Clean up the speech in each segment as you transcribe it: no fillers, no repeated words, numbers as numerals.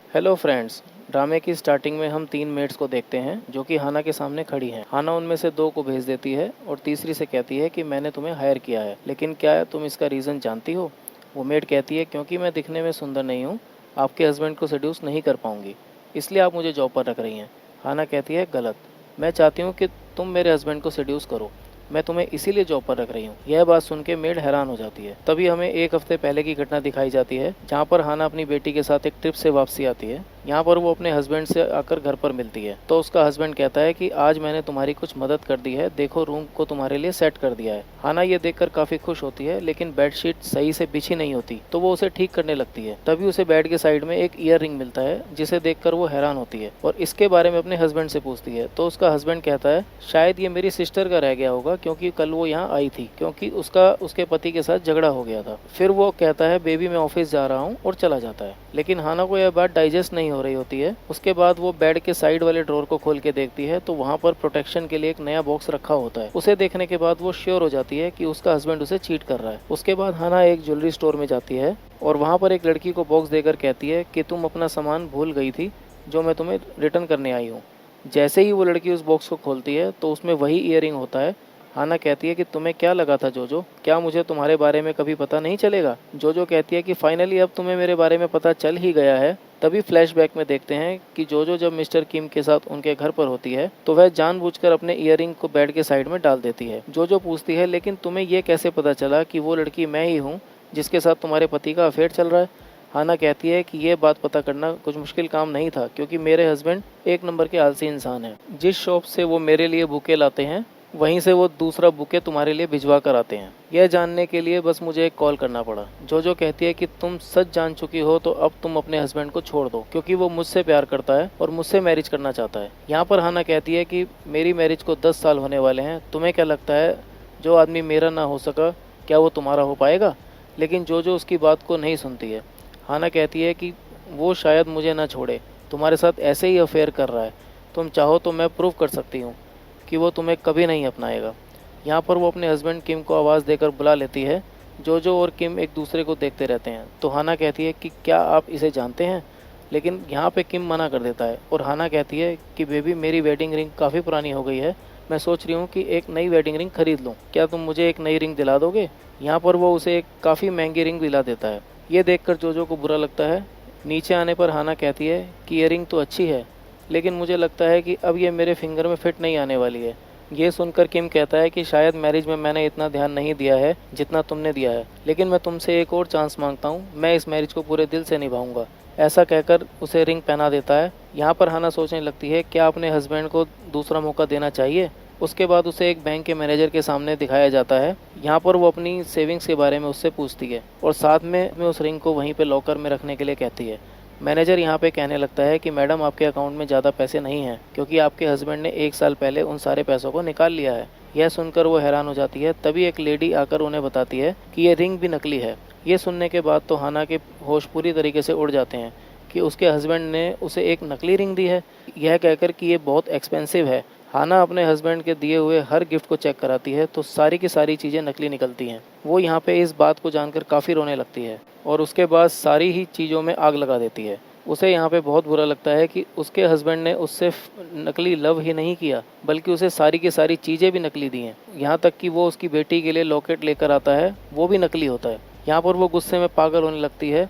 Hello friends. ड्रामे की starting में हम तीन मेट्स को देखते हैं जो कि हाना के सामने खड़ी हैं। हाना उनमें से दो को भेज देती है और तीसरी से कहती है कि मैंने तुम्हें हायर किया है, लेकिन क्या तुम इसका रीज़न जानती हो? वो मेट कहती है क्योंकि मैं दिखने में सुंदर नहीं हूँ, आपके हस्बैंड को सेड्यूस नहीं कर पाऊंगी, इसलिए आप मुझे जॉब पर रख रही हैं। हाना कहती है गलत, मैं चाहती हूँ कि तुम मेरे हस्बैंड को सेड्यूस करो, मैं तुम्हें इसीलिए जॉब पर रख रही हूँ। यह बात सुन के मेड हैरान हो जाती है। तभी हमें एक हफ्ते पहले की घटना दिखाई जाती है जहाँ पर हाना अपनी बेटी के साथ एक ट्रिप से वापसी आती है। यहाँ पर वो अपने हस्बैंड से आकर घर पर मिलती है तो उसका हस्बैंड कहता है कि आज मैंने तुम्हारी कुछ मदद कर दी है, देखो रूम को तुम्हारे लिए सेट कर दिया है। हाना ये देखकर काफी खुश होती है, लेकिन बेडशीट सही से बिछी नहीं होती तो वो उसे ठीक करने लगती है। तभी उसे बेड के साइड में एक ईयर रिंग मिलता है जिसे देखकर वो हैरान होती है और इसके बारे में अपने हस्बैंड से पूछती है। तो उसका हस्बैंड कहता है शायद ये मेरी सिस्टर का रह गया होगा, क्योंकि कल वो यहाँ आई थी, क्योंकि उसका उसके पति के साथ झगड़ा हो गया था। फिर वो कहता है बेबी मैं ऑफिस जा रहा हूँ और चला जाता है। लेकिन हाना को यह बात डाइजेस्ट नहीं हो रही होती है। उसके बाद वो बेड के साइड वाले ड्रॉर को खोल के देखती है तो वहाँ पर प्रोटेक्शन के लिए एक नया बॉक्स रखा होता है। उसे देखने के बाद वो श्योर हो जाती है कि उसका हस्बैंड उसे चीट कर रहा है। उसके बाद हाना एक ज्वेलरी स्टोर में जाती है और वहाँ पर एक लड़की को बॉक्स देकर कहती है कि तुम अपना सामान भूल गई थी जो मैं तुम्हें रिटर्न करने आई हूँ। जैसे ही वो लड़की उस बॉक्स को खोलती है तो उसमें वही ईयरिंग होता है। हाना कहती है कि तुम्हें क्या लगा था जोजो, क्या मुझे तुम्हारे बारे में कभी पता नहीं चलेगा? जोजो कहती है कि फाइनली अब तुम्हें मेरे बारे में पता चल ही गया है। तभी फ्लैशबैक में देखते हैं कि जोजो जब मिस्टर किम के साथ उनके घर पर होती है तो वह जानबूझकर अपने ईयरिंग को बेड के साइड में डाल देती है। जोजो पूछती है लेकिन तुम्हें ये कैसे पता चला कि वो लड़की मैं ही हूँ जिसके साथ तुम्हारे पति का अफेयर चल रहा है? हाना कहती है कि ये बात पता करना कुछ मुश्किल काम नहीं था, क्योंकि मेरे हस्बैंड एक नंबर के आलसी इंसान हैं। जिस शॉप से वो मेरे लिए बुके लाते हैं वहीं से वो दूसरा बुके तुम्हारे लिए भिजवा कर आते हैं। यह जानने के लिए बस मुझे एक कॉल करना पड़ा। जोजो कहती है कि तुम सच जान चुकी हो तो अब तुम अपने हस्बैंड को छोड़ दो, क्योंकि वो मुझसे प्यार करता है और मुझसे मैरिज करना चाहता है। यहाँ पर हाना कहती है कि मेरी मैरिज को 10 साल होने वाले हैं, तुम्हें क्या लगता है जो आदमी मेरा ना हो सका क्या वो तुम्हारा हो पाएगा? लेकिन जोजो उसकी बात को नहीं सुनती है। हाना कहती है कि वो शायद मुझे ना छोड़े, तुम्हारे साथ ऐसे ही अफेयर कर रहा है, तुम चाहो तो मैं प्रूव कर सकती हूँ कि वो तुम्हें कभी नहीं अपनाएगा। यहाँ पर वो अपने हस्बैंड किम को आवाज़ देकर बुला लेती है। जोजो और किम एक दूसरे को देखते रहते हैं तो हाना कहती है कि क्या आप इसे जानते हैं? लेकिन यहाँ पे किम मना कर देता है और हाना कहती है कि बेबी मेरी वेडिंग रिंग काफ़ी पुरानी हो गई है, मैं सोच रही हूँ कि एक नई वेडिंग रिंग खरीद लूँ, क्या तुम मुझे एक नई रिंग दिला दोगे? यहाँ पर वो उसे एक काफ़ी महंगी रिंग दिला देता है। ये देखकर जोजो को बुरा लगता है। नीचे आने पर हाना कहती है कि ये रिंग तो अच्छी है, लेकिन मुझे लगता है कि अब ये मेरे फिंगर में फिट नहीं आने वाली है। ये सुनकर किम कहता है कि शायद मैरिज में मैंने इतना ध्यान नहीं दिया है जितना तुमने दिया है, लेकिन मैं तुमसे एक और चांस मांगता हूँ, मैं इस मैरिज को पूरे दिल से निभाऊंगा। ऐसा कहकर उसे रिंग पहना देता है। यहाँ पर हाना सोचने लगती है क्या अपने हस्बैंड को दूसरा मौका देना चाहिए। उसके बाद उसे एक बैंक के मैनेजर के सामने दिखाया जाता है। यहाँ पर वो अपनी सेविंग्स के बारे में उससे पूछती है और साथ में उस रिंग को वहीं पे लॉकर में रखने के लिए कहती है। मैनेजर यहाँ पे कहने लगता है कि मैडम आपके अकाउंट में ज़्यादा पैसे नहीं हैं, क्योंकि आपके हस्बैंड ने 1 साल पहले उन सारे पैसों को निकाल लिया है। यह सुनकर वो हैरान हो जाती है। तभी एक लेडी आकर उन्हें बताती है कि ये रिंग भी नकली है। ये सुनने के बाद तो हाना के होश पूरी तरीके से उड़ जाते हैं कि उसके हस्बैंड ने उसे एक नकली रिंग दी है, यह कहकर कि ये बहुत एक्सपेंसिव है। हाना अपने हस्बैंड के दिए हुए हर गिफ्ट को चेक कराती है तो सारी की सारी चीज़ें नकली निकलती हैं। वो यहाँ पे इस बात को जानकर काफ़ी रोने लगती है और उसके बाद सारी ही चीज़ों में आग लगा देती है। उसे यहाँ पे बहुत बुरा लगता है कि उसके हस्बैंड ने उससे नकली लव ही नहीं किया, बल्कि उसे सारी की सारी चीज़ें भी नकली दी हैं। यहाँ तक कि वो उसकी बेटी के लिए लॉकेट लेकर आता है, वो भी नकली होता है। यहाँ पर वो गुस्से में पागल होने लगती है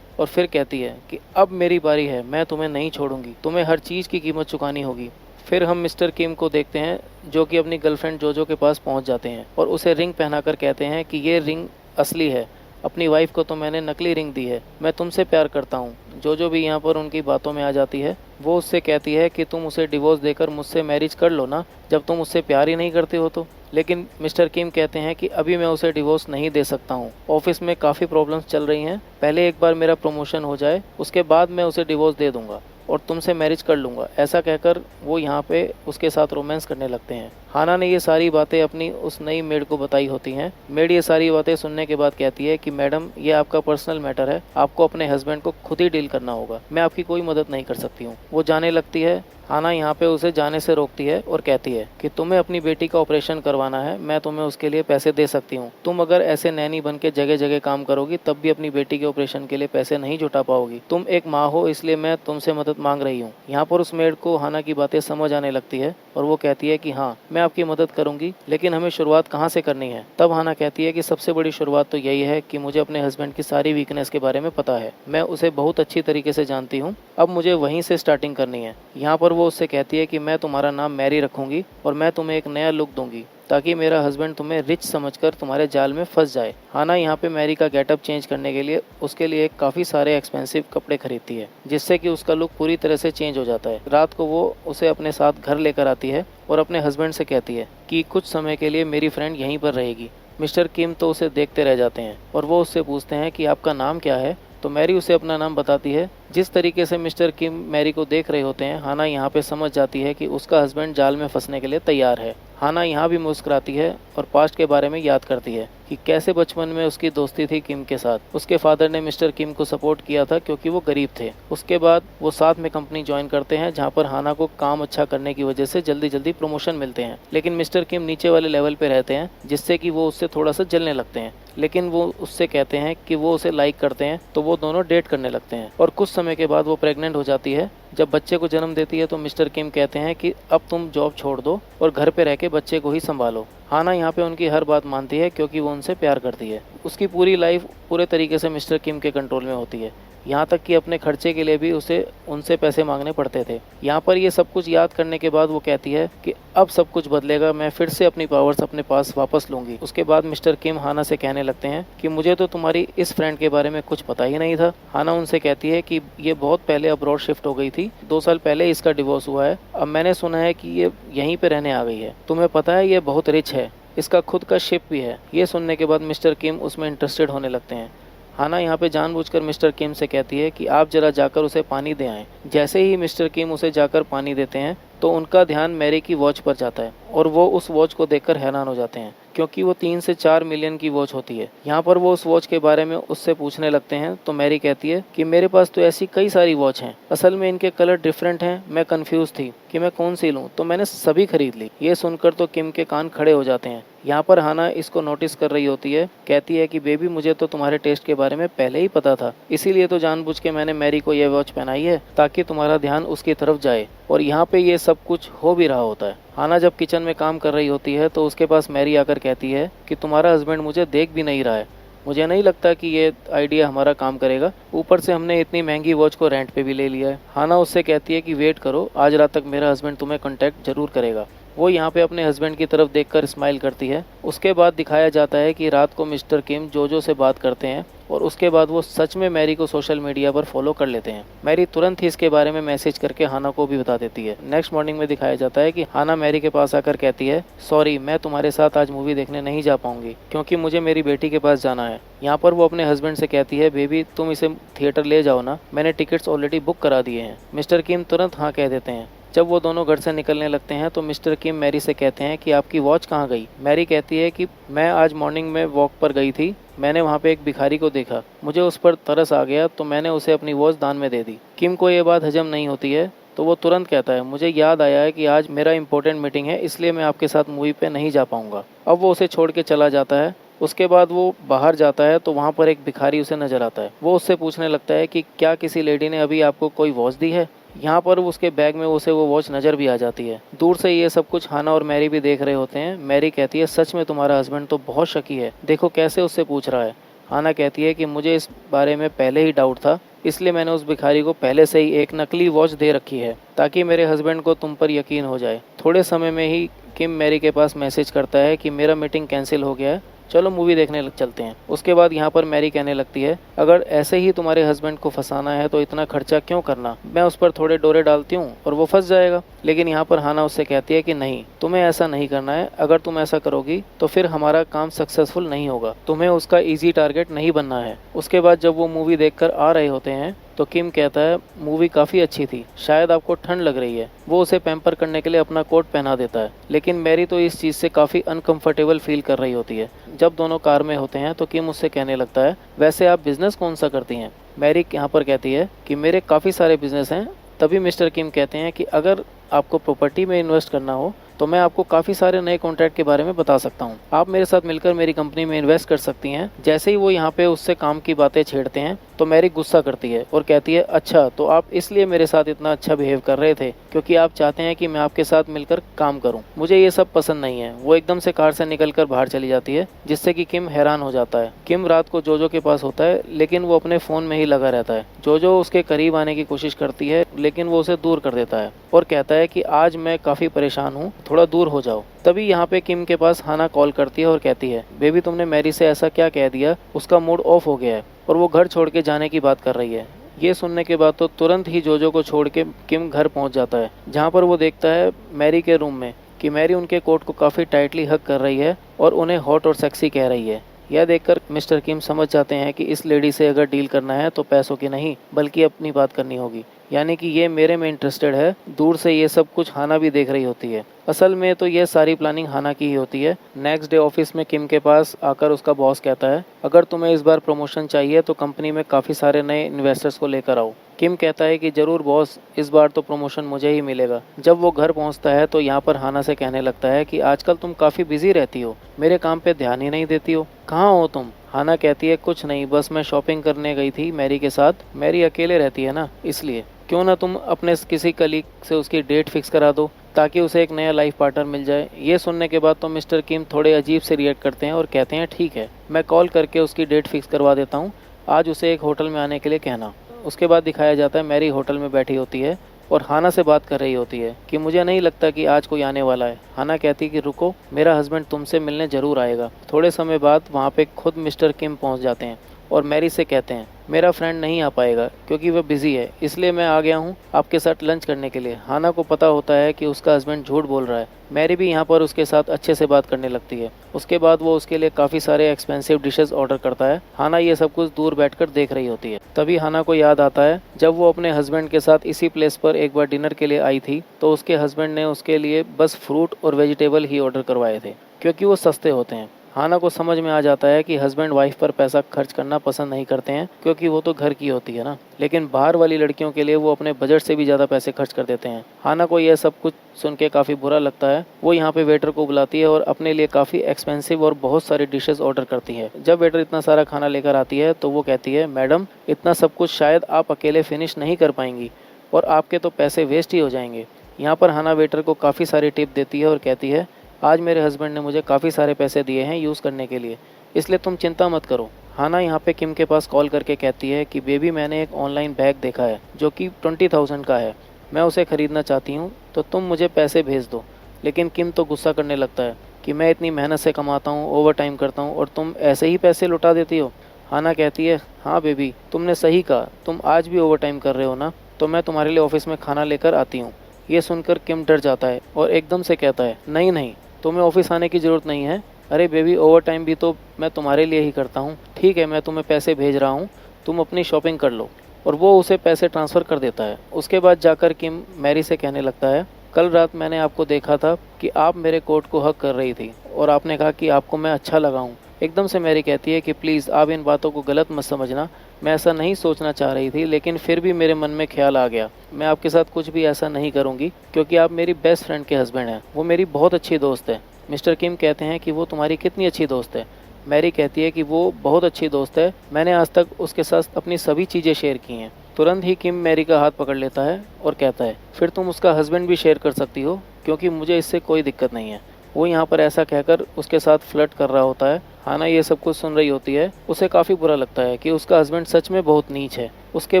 और फिर कहती है कि अब मेरी बारी है, मैं तुम्हें नहीं छोड़ूंगी, तुम्हें हर चीज़ की कीमत चुकानी होगी। फिर हम मिस्टर किम को देखते हैं जो कि अपनी गर्लफ्रेंड जोजो के पास पहुंच जाते हैं और उसे रिंग पहनाकर कहते हैं कि ये रिंग असली है, अपनी वाइफ को तो मैंने नकली रिंग दी है, मैं तुमसे प्यार करता हूँ। जोजो भी यहाँ पर उनकी बातों में आ जाती है। वो उससे कहती है कि तुम उसे डिवोर्स देकर मुझसे मैरिज कर लो ना, जब तुम उससे प्यार ही नहीं करते हो तो। लेकिन मिस्टर किम कहते हैं कि अभी मैं उसे डिवोर्स नहीं दे सकता हूँ, ऑफिस में काफ़ी प्रॉब्लम्स चल रही हैं, पहले एक बार मेरा प्रमोशन हो जाए उसके बाद मैं उसे डिवोर्स दे दूंगा और तुमसे मैरिज कर लूँगा। ऐसा कहकर वो यहाँ पे उसके साथ रोमांस करने लगते हैं। हाना ने ये सारी बातें अपनी उस नई मेड को बताई होती हैं। मेड ये सारी बातें सुनने के बाद कहती है कि मैडम, ये आपका पर्सनल मैटर है, आपको अपने हस्बैंड को खुद ही डील करना होगा, मैं आपकी कोई मदद नहीं कर सकती हूँ। वो जाने लगती है। हाना यहाँ पे उसे जाने से रोकती है और कहती है कि तुम्हें अपनी बेटी का ऑपरेशन करवाना है, मैं तुम्हें उसके लिए पैसे दे सकती हूँ। तुम अगर ऐसे नैनी बन के जगह जगह काम करोगी तब भी अपनी बेटी के ऑपरेशन के लिए पैसे नहीं जुटा पाओगी। तुम एक माँ हो, इसलिए मैं तुमसे मदद मांग रही हूँ। यहाँ पर उस मेड को हाना की बातें समझ आने लगती है और वो कहती है कि हाँ, मैं आपकी मदद करूंगी, लेकिन हमें शुरुआत कहाँ से करनी है। तब हाना कहती है कि सबसे बड़ी शुरुआत तो यही है कि मुझे अपने हस्बैंड की सारी वीकनेस के बारे में पता है, मैं उसे बहुत अच्छी तरीके से जानती हूँ, अब मुझे वहीं से स्टार्टिंग करनी है। यहाँ पर वो उससे कहती है कि मैं तुम्हारा नाम मैरी रखूंगी और मैं तुम्हें एक नया लुक दूंगी ताकि मेरा हस्बैंड तुम्हें रिच समझकर तुम्हारे जाल में फंस जाए। हाना यहाँ पे मैरी का गेटअप चेंज करने के लिए उसके लिए काफ़ी सारे एक्सपेंसिव कपड़े खरीदती है, जिससे कि उसका लुक पूरी तरह से चेंज हो जाता है। रात को वो उसे अपने साथ घर लेकर आती है और अपने हस्बैंड से कहती है कि कुछ समय के लिए मेरी फ्रेंड यहीं पर रहेगी। मिस्टर किम तो उसे देखते रह जाते हैं और वो उससे पूछते हैं कि आपका नाम क्या है। तो मैरी उसे अपना नाम बताती है। जिस तरीके से मिस्टर किम मैरी को देख रहे होते हैं, हाना यहाँ पे समझ जाती है कि उसका हस्बैंड जाल में फंसने के लिए तैयार है। हाना यहाँ भी मुस्कुराती है और पास्ट के बारे में याद करती है कि कैसे बचपन में उसकी दोस्ती थी किम के साथ। उसके फादर ने मिस्टर किम को सपोर्ट किया था क्योंकि वो गरीब थे। उसके बाद वो साथ में कंपनी ज्वाइन करते हैं, जहाँ पर हाना को काम अच्छा करने की वजह से जल्दी जल्दी प्रमोशन मिलते हैं। लेकिन मिस्टर किम नीचे वाले लेवल पे रहते हैं, जिससे कि वो उससे थोड़ा सा जलने लगते हैं। लेकिन वो उससे कहते हैं कि वो उसे लाइक करते हैं, तो वो दोनों डेट करने लगते हैं और कुछ समय के बाद वो प्रेग्नेंट हो जाती है। जब बच्चे को जन्म देती है तो मिस्टर किम कहते हैं कि अब तुम जॉब छोड़ दो और घर पे रह के बच्चे को ही संभालो। हाना यहाँ पे उनकी हर बात मानती है क्योंकि वो उनसे प्यार करती है। उसकी पूरी लाइफ पूरे तरीके से मिस्टर किम के कंट्रोल में होती है, यहाँ तक कि अपने खर्चे के लिए भी उसे उनसे पैसे मांगने पड़ते थे। यहाँ पर ये सब कुछ याद करने के बाद वो कहती है कि अब सब कुछ बदलेगा, मैं फिर से अपनी पावर्स अपने पास वापस लूंगी। उसके बाद मिस्टर किम हाना से कहने लगते हैं कि मुझे तो तुम्हारी इस फ्रेंड के बारे में कुछ पता ही नहीं था। हाना उनसे कहती है कि ये बहुत पहले अब्रॉड शिफ्ट हो गई थी, 2 साल पहले इसका डिवोर्स हुआ है। अब मैंने सुना है कि ये यहीं पे रहने आ गई है। तुम्हें पता है ये बहुत रिच है, इसका खुद का शिप भी है। ये सुनने के बाद मिस्टर किम उसमें इंटरेस्टेड होने लगते हैं। हाना यहाँ पे जानबूझकर मिस्टर किम से कहती है कि आप जरा जाकर उसे पानी दे आएं। जैसे ही मिस्टर किम उसे जाकर पानी देते हैं तो उनका ध्यान मैरी की वॉच पर जाता है और वो उस वॉच को देखकर हैरान हो जाते हैं, क्योंकि वो 3 से 4 मिलियन की वॉच होती है। यहाँ पर वो उस वॉच के बारे में उससे पूछने लगते हैं तो मैरी कहती है कि मेरे पास तो ऐसी कई सारी वॉच हैं, असल में इनके कलर डिफरेंट हैं, मैं कंफ्यूज थी कि मैं कौन सी लूँ, तो मैंने सभी खरीद ली। ये सुनकर तो किम के कान खड़े हो जाते हैं। यहाँ पर हाना इसको नोटिस कर रही होती है, कहती है कि बेबी, मुझे तो तुम्हारे टेस्ट के बारे में पहले ही पता था, इसीलिए तो जानबूझ के मैंने मैरी को ये वॉच पहनाई है ताकि तुम्हारा ध्यान उसकी तरफ जाए। और यहाँ पे ये सब कुछ हो भी रहा होता है। हाना जब किचन में काम कर रही होती है तो उसके पास मैरी आकर कहती है कि तुम्हारा हस्बैंड मुझे देख भी नहीं रहा है, मुझे नहीं लगता कि ये आइडिया हमारा काम करेगा, ऊपर से हमने इतनी महंगी वॉच को रेंट पे भी ले लिया है। हाना उससे कहती है कि वेट करो, आज रात तक मेरा हस्बैंड तुम्हें कांटेक्ट जरूर करेगा। वो यहाँ पे अपने हस्बैंड की तरफ देखकर स्माइल करती है। उसके बाद दिखाया जाता है कि रात को मिस्टर किम जोजो से बात करते हैं और उसके बाद वो सच में मैरी को सोशल मीडिया पर फॉलो कर लेते हैं। मैरी तुरंत ही इसके बारे में मैसेज करके हाना को भी बता देती है। नेक्स्ट मॉर्निंग में दिखाया जाता है कि हाना मैरी के पास आकर कहती है, सॉरी, मैं तुम्हारे साथ आज मूवी देखने नहीं जा पाऊंगी क्योंकि मुझे मेरी बेटी के पास जाना है। यहाँ पर वो अपने हस्बैंड से कहती है, बेबी, तुम इसे थिएटर ले जाओ ना, मैंने टिकट्स ऑलरेडी बुक करा दिए हैं। मिस्टर किम तुरंत हाँ कह देते हैं। जब वो दोनों घर से निकलने लगते हैं तो मिस्टर किम मैरी से कहते हैं कि आपकी वॉच कहाँ गई। मैरी कहती है कि मैं आज मॉर्निंग में वॉक पर गई थी, मैंने वहाँ पे एक भिखारी को देखा, मुझे उस पर तरस आ गया तो मैंने उसे अपनी वॉच दान में दे दी। किम को ये बात हजम नहीं होती है तो वो तुरंत कहता है, मुझे याद आया है कि आज मेरा इंपॉर्टेंट मीटिंग है, इसलिए मैं आपके साथ मूवी पे नहीं जा पाऊंगा। अब वो उसे छोड़ के चला जाता है। उसके बाद वो बाहर जाता है तो वहाँ पर एक भिखारी उसे नजर आता है। वो उससे पूछने लगता है कि क्या किसी लेडी ने अभी आपको कोई वॉच दी है। यहाँ पर उसके बैग में उसे वो वॉच नजर भी आ जाती है। दूर से ये सब कुछ हाना और मैरी भी देख रहे होते हैं। मैरी कहती है, सच में तुम्हारा हस्बैंड तो बहुत शकी है, देखो कैसे उससे पूछ रहा है। हाना कहती है कि मुझे इस बारे में पहले ही डाउट था, इसलिए मैंने उस भिखारी को पहले से ही एक नकली वॉच दे रखी है ताकि मेरे हस्बैंड को तुम पर यकीन हो जाए। थोड़े समय में ही किम मैरी के पास मैसेज करता है कि मेरा मीटिंग कैंसिल हो गया है, चलो मूवी देखने चलते हैं। उसके बाद यहाँ पर मैरी कहने लगती है, अगर ऐसे ही तुम्हारे हस्बैंड को फंसाना है तो इतना खर्चा क्यों करना, मैं उस पर थोड़े डोरे डालती हूँ और वो फंस जाएगा। लेकिन यहाँ पर हाना उससे कहती है कि नहीं, तुम्हें ऐसा नहीं करना है, अगर तुम ऐसा करोगी तो फिर हमारा काम सक्सेसफुल नहीं होगा, तुम्हें उसका ईजी टारगेट नहीं बनना है। उसके बाद जब वो मूवी देखकर आ रहे होते हैं तो किम कहता है मूवी काफ़ी अच्छी थी, शायद आपको ठंड लग रही है। वो उसे पैम्पर करने के लिए अपना कोट पहना देता है, लेकिन मैरी तो इस चीज़ से काफ़ी अनकंफर्टेबल फील कर रही होती है। जब दोनों कार में होते हैं तो किम उससे कहने लगता है, वैसे आप बिजनेस कौन सा करती हैं? मैरी यहाँ पर कहती है कि मेरे काफ़ी सारे बिजनेस हैं। तभी मिस्टर किम कहते हैं कि अगर आपको प्रॉपर्टी में इन्वेस्ट करना हो तो मैं आपको काफ़ी सारे नए कॉन्ट्रैक्ट के बारे में बता सकता हूँ। आप मेरे साथ मिलकर मेरी कंपनी में इन्वेस्ट कर सकती हैं। जैसे ही वो यहाँ पे उससे काम की बातें छेड़ते हैं तो मैरी गुस्सा करती है और कहती है, अच्छा तो आप इसलिए मेरे साथ इतना अच्छा बिहेव कर रहे थे क्योंकि आप चाहते हैं कि मैं आपके साथ मिलकर काम करूँ। मुझे ये सब पसंद नहीं है। वो एकदम से कार से निकलकर बाहर चली जाती है, जिससे कि किम हैरान हो जाता है। किम रात को जोजो के पास होता है, लेकिन वो अपने फ़ोन में ही लगा रहता है। जोजो उसके करीब आने की कोशिश करती है, लेकिन वो उसे दूर कर देता है और कहता है कि आज मैं काफ़ी परेशान हूँ, थोड़ा दूर हो जाओ। तभी यहाँ पे किम के पास हाना कॉल करती है और कहती है, बेबी तुमने मैरी से ऐसा क्या कह दिया, उसका मूड ऑफ हो गया है और वो घर छोड़ के जाने की बात कर रही है। ये सुनने के बाद तो तुरंत ही जोजो को छोड़ के किम घर पहुंच जाता है, जहाँ पर वो देखता है मैरी के रूम में कि मैरी उनके कोट को काफ़ी टाइटली हग कर रही है और उन्हें हॉट और सेक्सी कह रही है। यह देखकर मिस्टर किम समझ जाते हैं कि इस लेडी से अगर डील करना है तो पैसों की नहीं बल्कि अपनी बात करनी होगी, यानी कि ये मेरे में इंटरेस्टेड है। दूर से ये सब कुछ हाना भी देख रही होती है। असल में तो ये सारी प्लानिंग हाना की ही होती है। नेक्स्ट डे ऑफिस में किम के पास आकर उसका बॉस कहता है, अगर तुम्हें इस बार प्रमोशन चाहिए तो कंपनी में काफ़ी सारे नए इन्वेस्टर्स को लेकर आओ। किम कहता है कि ज़रूर बॉस, इस बार तो प्रमोशन मुझे ही मिलेगा। जब वो घर पहुंचता है तो यहाँ पर हाना से कहने लगता है कि आजकल तुम काफ़ी बिजी रहती हो, मेरे काम पे ध्यान ही नहीं देती हो, कहाँ हो तुम? हाना कहती है, कुछ नहीं, बस मैं शॉपिंग करने गई थी मैरी के साथ। मैरी अकेले रहती है ना, इसलिए। क्यों ना तुम अपने किसी कलीग से उसकी डेट फिक्स करा दो ताकि उसे एक नया लाइफ पार्टनर मिल जाए। ये सुनने के बाद तो मिस्टर किम थोड़े अजीब से रिएक्ट करते हैं और कहते हैं, ठीक है, मैं कॉल करके उसकी डेट फिक्स करवा देता हूँ, आज उसे एक होटल में आने के लिए कहना। उसके बाद दिखाया जाता है मैरी होटल में बैठी होती है और हाना से बात कर रही होती है कि मुझे नहीं लगता कि आज कोई आने वाला है। हाना कहती कि रुको, मेरा हस्बैंड तुमसे मिलने ज़रूर आएगा। थोड़े समय बाद वहाँ पे खुद मिस्टर किम पहुँच जाते हैं और मैरी से कहते हैं, मेरा फ्रेंड नहीं आ पाएगा क्योंकि वह बिज़ी है, इसलिए मैं आ गया हूँ आपके साथ लंच करने के लिए। हाना को पता होता है कि उसका हस्बैंड झूठ बोल रहा है। मैरी भी यहाँ पर उसके साथ अच्छे से बात करने लगती है। उसके बाद वो उसके लिए काफ़ी सारे एक्सपेंसिव डिशेस ऑर्डर करता है। हाना ये सब कुछ दूर बैठकर देख रही होती है। तभी हाना को याद आता है, जब वो अपने हस्बैंड के साथ इसी प्लेस पर एक बार डिनर के लिए आई थी तो उसके हस्बैंड ने उसके लिए बस फ्रूट और वेजिटेबल ही ऑर्डर करवाए थे क्योंकि वो सस्ते होते हैं। हाना को समझ में आ जाता है कि हस्बैंड वाइफ पर पैसा खर्च करना पसंद नहीं करते हैं क्योंकि वो तो घर की होती है ना, लेकिन बाहर वाली लड़कियों के लिए वो अपने बजट से भी ज़्यादा पैसे खर्च कर देते हैं। हाना को यह सब कुछ सुन के काफ़ी बुरा लगता है। वो यहाँ पे वेटर को बुलाती है और अपने लिए काफ़ी एक्सपेंसिव और बहुत सारी डिशेस ऑर्डर करती है। जब वेटर इतना सारा खाना लेकर आती है तो वो कहती है, मैडम इतना सब कुछ शायद आप अकेले फिनिश नहीं कर पाएंगी और आपके तो पैसे वेस्ट ही हो जाएंगे। यहाँ पर हाना वेटर को काफ़ी सारी टिप देती है और कहती है, आज मेरे हस्बैंड ने मुझे काफ़ी सारे पैसे दिए हैं यूज़ करने के लिए, इसलिए तुम चिंता मत करो। हाना यहाँ पे किम के पास कॉल करके कहती है कि बेबी, मैंने एक ऑनलाइन बैग देखा है जो कि 20,000 का है, मैं उसे ख़रीदना चाहती हूँ, तो तुम मुझे पैसे भेज दो। लेकिन किम तो गुस्सा करने लगता है कि मैं इतनी मेहनत से कमाता हूँ, ओवर टाइम करता हूँ और तुम ऐसे ही पैसे लुटा देती हो। हाना कहती है, हाँ बेबी, तुमने सही कहा, तुम आज भी ओवर टाइम कर रहे हो ना, तो मैं तुम्हारे लिए ऑफिस में खाना लेकर आती हूँ। ये सुनकर किम डर जाता है और एकदम से कहता है, नहीं नहीं, तुम्हें ऑफिस आने की ज़रूरत नहीं है। अरे बेबी, ओवर टाइम भी तो मैं तुम्हारे लिए ही करता हूँ। ठीक है, मैं तुम्हें पैसे भेज रहा हूँ, तुम अपनी शॉपिंग कर लो। और वो उसे पैसे ट्रांसफ़र कर देता है। उसके बाद जाकर किम मैरी से कहने लगता है, कल रात मैंने आपको देखा था कि आप मेरे कोट को हक कर रही थी और आपने कहा कि आपको मैं अच्छा लगा हूँ। एकदम से मैरी कहती है कि प्लीज़ आप इन बातों को गलत मत समझना, मैं ऐसा नहीं सोचना चाह रही थी, लेकिन फिर भी मेरे मन में ख्याल आ गया। मैं आपके साथ कुछ भी ऐसा नहीं करूँगी क्योंकि आप मेरी बेस्ट फ्रेंड के हस्बैंड हैं, वो मेरी बहुत अच्छी दोस्त है। मिस्टर किम कहते हैं कि वो तुम्हारी कितनी अच्छी दोस्त है। मैरी कहती है कि वो बहुत अच्छी दोस्त है, मैंने आज तक उसके साथ अपनी सभी चीज़ें शेयर की हैं। तुरंत ही किम मैरी का हाथ पकड़ लेता है और कहता है, फिर तुम उसका हस्बैंड भी शेयर कर सकती हो क्योंकि मुझे इससे कोई दिक्कत नहीं है। वो यहाँ पर ऐसा कहकर उसके साथ फ्लर्ट कर रहा होता है। हाना ये सब कुछ सुन रही होती है। उसे काफ़ी बुरा लगता है कि उसका हस्बैंड सच में बहुत नीच है। उसके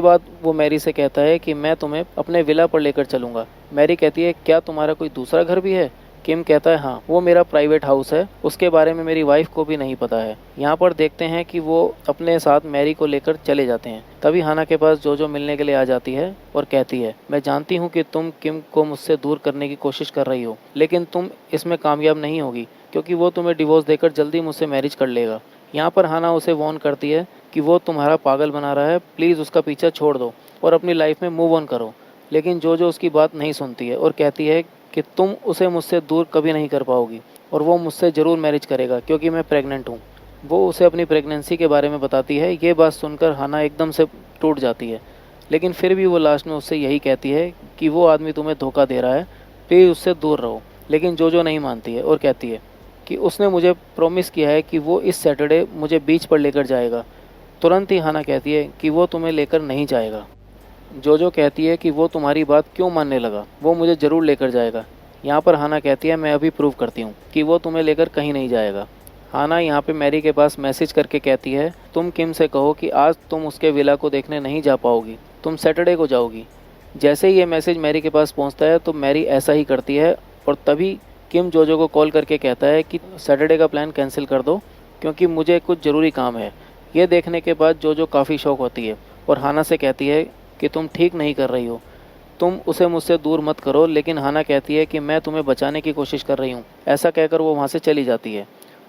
बाद वो मैरी से कहता है कि मैं तुम्हें अपने विला पर लेकर चलूँगा। मैरी कहती है, क्या तुम्हारा कोई दूसरा घर भी है? किम कहता है, हाँ, वो मेरा प्राइवेट हाउस है, उसके बारे में मेरी वाइफ को भी नहीं पता है। यहाँ पर देखते हैं कि वो अपने साथ मैरी को लेकर चले जाते हैं। तभी हाना के पास जोजो मिलने के लिए आ जाती है और कहती है, मैं जानती हूँ कि तुम किम को मुझसे दूर करने की कोशिश कर रही हो, लेकिन तुम इसमें कामयाब नहीं होगी क्योंकि वो तुम्हें डिवोर्स देकर जल्दी मुझसे मैरिज कर लेगा। यहाँ पर हाना उसे वार्न करती है कि वो तुम्हारा पागल बना रहा है, प्लीज़ उसका पीछा छोड़ दो। और अपनी लाइफ में मूव ऑन करो। लेकिन जो उसकी बात नहीं सुनती है और कहती है कि तुम उसे मुझसे दूर कभी नहीं कर पाओगी और वो मुझसे ज़रूर मैरिज करेगा क्योंकि मैं प्रेग्नेंट हूँ। वो उसे अपनी प्रेगनेंसी के बारे में बताती है। ये बात सुनकर हाना एकदम से टूट जाती है, लेकिन फिर भी वो लास्ट में उससे यही कहती है कि वो आदमी तुम्हें धोखा दे रहा है, प्लीज़ उससे दूर रहो। लेकिन जो नहीं मानती है और कहती है कि उसने मुझे प्रॉमिस किया है कि वो इस सैटरडे मुझे बीच पर लेकर जाएगा। तुरंत ही हाना कहती है कि वो तुम्हें लेकर नहीं जाएगा। जो कहती है कि वो तुम्हारी बात क्यों मानने लगा, वो मुझे ज़रूर लेकर जाएगा। यहाँ पर हाना कहती है मैं अभी प्रूव करती हूँ कि वो तुम्हें लेकर कहीं नहीं जाएगा। हाना यहाँ पे मैरी के पास मैसेज करके कहती है तुम किम से कहो कि आज तुम उसके विला को देखने नहीं जा पाओगी, तुम सैटरडे को जाओगी। जैसे ही ये मैसेज मैरी के पास पहुँचता है तो मैरी ऐसा ही करती है और तभी किम जो को कॉल करके कहता है कि सैटरडे का प्लान कैंसिल कर दो क्योंकि मुझे कुछ ज़रूरी काम है। ये देखने के बाद जो काफ़ी शौक होती है और हाना से कहती है कि तुम ठीक नहीं कर रही हो, तुम उसे मुझसे दूर मत करो। लेकिन हाना कहती है कि मैं तुम्हें बचाने की कोशिश कर रही हूँ। ऐसा कहकर वो वहाँ से चली जाती है।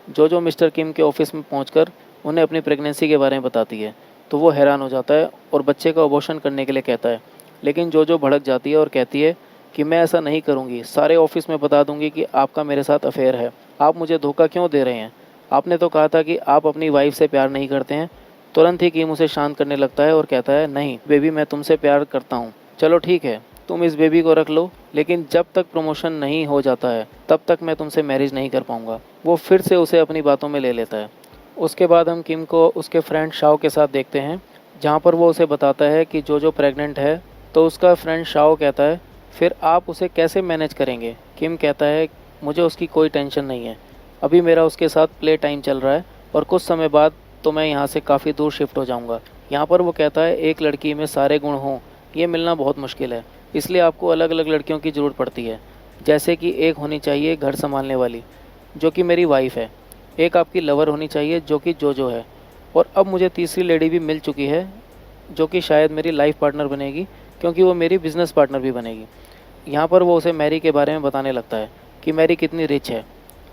जो मिस्टर किम के ऑफिस में पहुँचकर उन्हें अपनी प्रेगनेंसी के बारे में बताती है तो वो हैरान हो जाता है और बच्चे का अबॉर्शन करने के लिए कहता है। लेकिन जो भड़क जाती है और कहती है कि मैं ऐसा नहीं करूँगी, सारे ऑफिस में बता दूँगी कि आपका मेरे साथ अफेयर है। आप मुझे धोखा क्यों दे रहे हैं? आपने तो कहा था कि आप अपनी वाइफ से प्यार नहीं करते हैं। तुरंत ही किम उसे शांत करने लगता है और कहता है नहीं बेबी, मैं तुमसे प्यार करता हूँ। चलो ठीक है, तुम इस बेबी को रख लो, लेकिन जब तक प्रमोशन नहीं हो जाता है तब तक मैं तुमसे मैरिज नहीं कर पाऊँगा। वो फिर से उसे अपनी बातों में ले लेता है। उसके बाद हम किम को उसके फ्रेंड शाओ के साथ देखते हैं, जहाँ पर वो उसे बताता है कि जो प्रेग्नेंट है। तो उसका फ्रेंड शाओ कहता है फिर आप उसे कैसे मैनेज करेंगे? किम कहता है मुझे उसकी कोई टेंशन नहीं है, अभी मेरा उसके साथ प्ले टाइम चल रहा है और कुछ समय बाद तो मैं यहाँ से काफ़ी दूर शिफ्ट हो जाऊँगा। यहाँ पर वो कहता है एक लड़की में सारे गुण हों ये मिलना बहुत मुश्किल है, इसलिए आपको अलग अलग लड़कियों की ज़रूरत पड़ती है। जैसे कि एक होनी चाहिए घर संभालने वाली जो कि मेरी वाइफ है, एक आपकी लवर होनी चाहिए जो कि जो है, और अब मुझे तीसरी लेडी भी मिल चुकी है जो कि शायद मेरी लाइफ पार्टनर बनेगी क्योंकि वो मेरी बिज़नेस पार्टनर भी बनेगी। यहाँ पर वो उसे मैरी के बारे में बताने लगता है कि मैरी कितनी रिच है।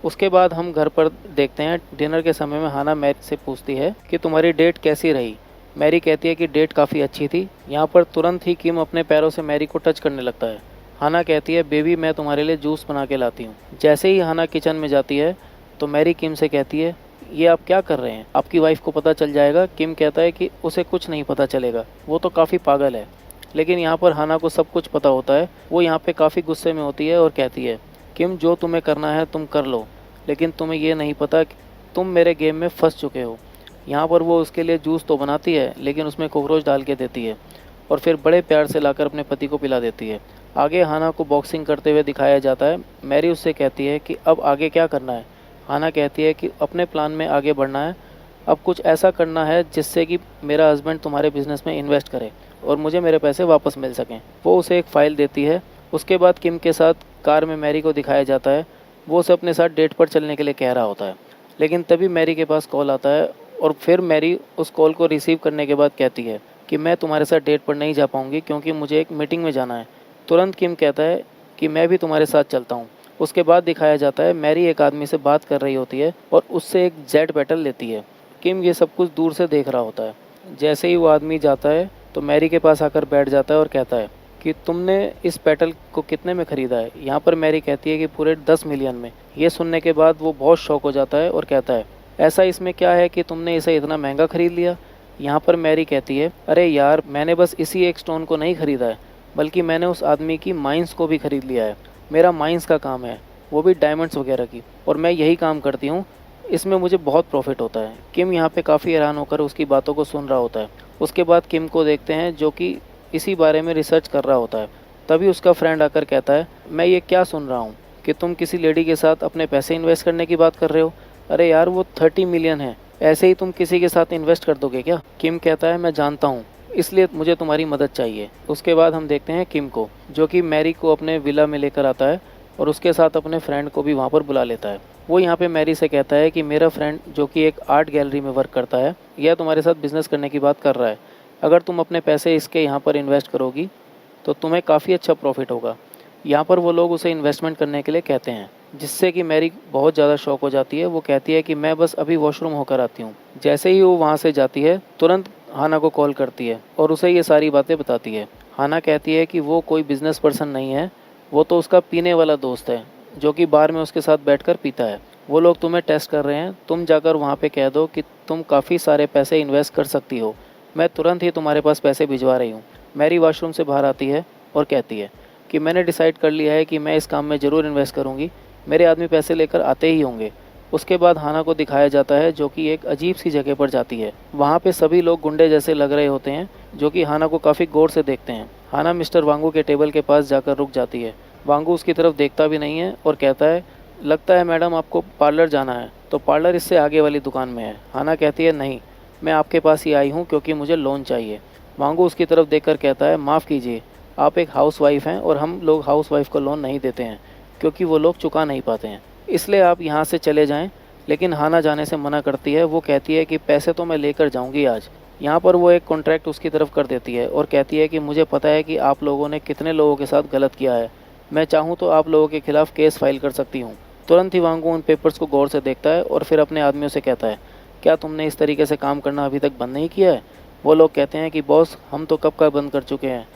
उसके बाद हम घर पर देखते हैं। डिनर के समय में हाना मैरी से पूछती है कि तुम्हारी डेट कैसी रही। मैरी कहती है कि डेट काफ़ी अच्छी थी। यहाँ पर तुरंत ही किम अपने पैरों से मैरी को टच करने लगता है। हाना कहती है बेबी, मैं तुम्हारे लिए जूस बना के लाती हूँ। जैसे ही हाना किचन में जाती है तो मैरी किम से कहती है ये आप क्या कर रहे हैं, आपकी वाइफ को पता चल जाएगा। किम कहता है कि उसे कुछ नहीं पता चलेगा, वो तो काफ़ी पागल है। लेकिन यहाँ पर हाना को सब कुछ पता होता है। वो यहाँ पे काफ़ी गुस्से में होती है और कहती है किम जो तुम्हें करना है तुम कर लो, लेकिन तुम्हें ये नहीं पता कि तुम मेरे गेम में फंस चुके हो। यहाँ पर वो उसके लिए जूस तो बनाती है लेकिन उसमें कोकरोच डाल के देती है और फिर बड़े प्यार से लाकर अपने पति को पिला देती है। आगे हाना को बॉक्सिंग करते हुए दिखाया जाता है। मैरी उससे कहती है कि अब आगे क्या करना है। हाना कहती है कि अपने प्लान में आगे बढ़ना है, अब कुछ ऐसा करना है जिससे कि मेरा हस्बैंड तुम्हारे बिजनेस में इन्वेस्ट करे और मुझे मेरे पैसे वापस मिल सकें। वो उसे एक फ़ाइल देती है। उसके बाद किम के साथ कार में मैरी को दिखाया जाता है। वो उसे अपने साथ डेट पर चलने के लिए कह रहा होता है, लेकिन तभी मैरी के पास कॉल आता है और फिर मैरी उस कॉल को रिसीव करने के बाद कहती है कि मैं तुम्हारे साथ डेट पर नहीं जा पाऊँगी क्योंकि मुझे एक मीटिंग में जाना है। तुरंत किम कहता है कि मैं भी तुम्हारे साथ चलता हूँ। उसके बाद दिखाया जाता है मैरी एक आदमी से बात कर रही होती है और उससे एक जेट बैटल लेती है। किम ये सब कुछ दूर से देख रहा होता है। जैसे ही वो आदमी जाता है तो मैरी के पास आकर बैठ जाता है और कहता है कि तुमने इस बैटल को कितने में ख़रीदा है। यहाँ पर मैरी कहती है कि पूरे 10 मिलियन में। ये सुनने के बाद वो बहुत शॉक हो जाता है और कहता है ऐसा इसमें क्या है कि तुमने इसे इतना महंगा ख़रीद लिया। यहाँ पर मैरी कहती है अरे यार, मैंने बस इसी एक स्टोन को नहीं ख़रीदा है बल्कि मैंने उस आदमी की माइंस को भी ख़रीद लिया है। मेरा माइंस का काम है, वो भी डायमंड्स वगैरह की, और मैं यही काम करती हूँ, इसमें मुझे बहुत प्रॉफिट होता है। किम यहाँ पे काफ़ी हैरान होकर उसकी बातों को सुन रहा होता है। उसके बाद किम को देखते हैं जो कि इसी बारे में रिसर्च कर रहा होता है। तभी उसका फ्रेंड आकर कहता है मैं ये क्या सुन रहा हूँ कि तुम किसी लेडी के साथ अपने पैसे इन्वेस्ट करने की बात कर रहे हो। अरे यार, वो 30 मिलियन है, ऐसे ही तुम किसी के साथ इन्वेस्ट कर दोगे क्या? किम कहता है मैं जानता हूँ, इसलिए मुझे तुम्हारी मदद चाहिए। उसके बाद हम देखते हैं किम को जो कि मैरी को अपने विला में लेकर आता है और उसके साथ अपने फ्रेंड को भी वहाँ पर बुला लेता है। वो यहाँ पे मैरी से कहता है कि मेरा फ्रेंड जो कि एक आर्ट गैलरी में वर्क करता है, यह तुम्हारे साथ बिजनेस करने की बात कर रहा है। अगर तुम अपने पैसे इसके यहाँ पर इन्वेस्ट करोगी तो तुम्हें काफ़ी अच्छा प्रॉफिट होगा। यहाँ पर वो लोग उसे इन्वेस्टमेंट करने के लिए कहते हैं, जिससे कि मैरी बहुत ज़्यादा शॉक हो जाती है। वो कहती है कि मैं बस अभी वॉशरूम होकर आती हूँ। जैसे ही वो वहाँ से जाती है तुरंत हाना को कॉल करती है और उसे ये सारी बातें बताती है। हाना कहती है कि वो कोई बिजनेस पर्सन नहीं है, वो तो उसका पीने वाला दोस्त है जो कि बार में उसके साथ बैठकर पीता है। वो लोग तुम्हें टेस्ट कर रहे हैं, तुम जाकर वहाँ पे कह दो कि तुम काफ़ी सारे पैसे इन्वेस्ट कर सकती हो, मैं तुरंत ही तुम्हारे पास पैसे भिजवा रही हूँ। मैरी वॉशरूम से बाहर आती है और कहती है कि मैंने डिसाइड कर लिया है कि मैं इस काम में ज़रूर इन्वेस्ट करूँगी, मेरे आदमी पैसे लेकर आते ही होंगे। उसके बाद हाना को दिखाया जाता है जो कि एक अजीब सी जगह पर जाती है। वहाँ पे सभी लोग गुंडे जैसे लग रहे होते हैं जो कि हाना को काफ़ी गौर से देखते हैं। हाना मिस्टर वांगू के टेबल के पास जाकर रुक जाती है। वांगू उसकी तरफ देखता भी नहीं है और कहता है, लगता है मैडम आपको पार्लर जाना है, तो पार्लर इससे आगे वाली दुकान में है। हाना कहती है, नहीं, मैं आपके पास ही आई हूँ क्योंकि मुझे लोन चाहिए। वांगू उसकी तरफ देखकर कहता है, माफ़ कीजिए, आप एक हाउसवाइफ हैं और हम लोग हाउसवाइफ को लोन नहीं देते हैं क्योंकि वो लोग चुका नहीं पाते हैं, इसलिए आप यहाँ से चले जाएं। लेकिन हाना जाने से मना करती है। वो कहती है कि पैसे तो मैं लेकर जाऊँगी आज। यहाँ पर वो एक कॉन्ट्रैक्ट उसकी तरफ कर देती है और कहती है कि मुझे पता है कि आप लोगों ने कितने लोगों के साथ गलत किया है, मैं चाहूँ तो आप लोगों के खिलाफ़ केस फाइल कर सकती हूँ। तुरंत ही वांगू उन पेपर्स को गौर से देखता है और फिर अपने आदमियों से कहता है, क्या तुमने इस तरीके से काम करना अभी तक बंद नहीं किया है? वो लोग कहते हैं कि बॉस, हम तो कब का बंद कर चुके हैं,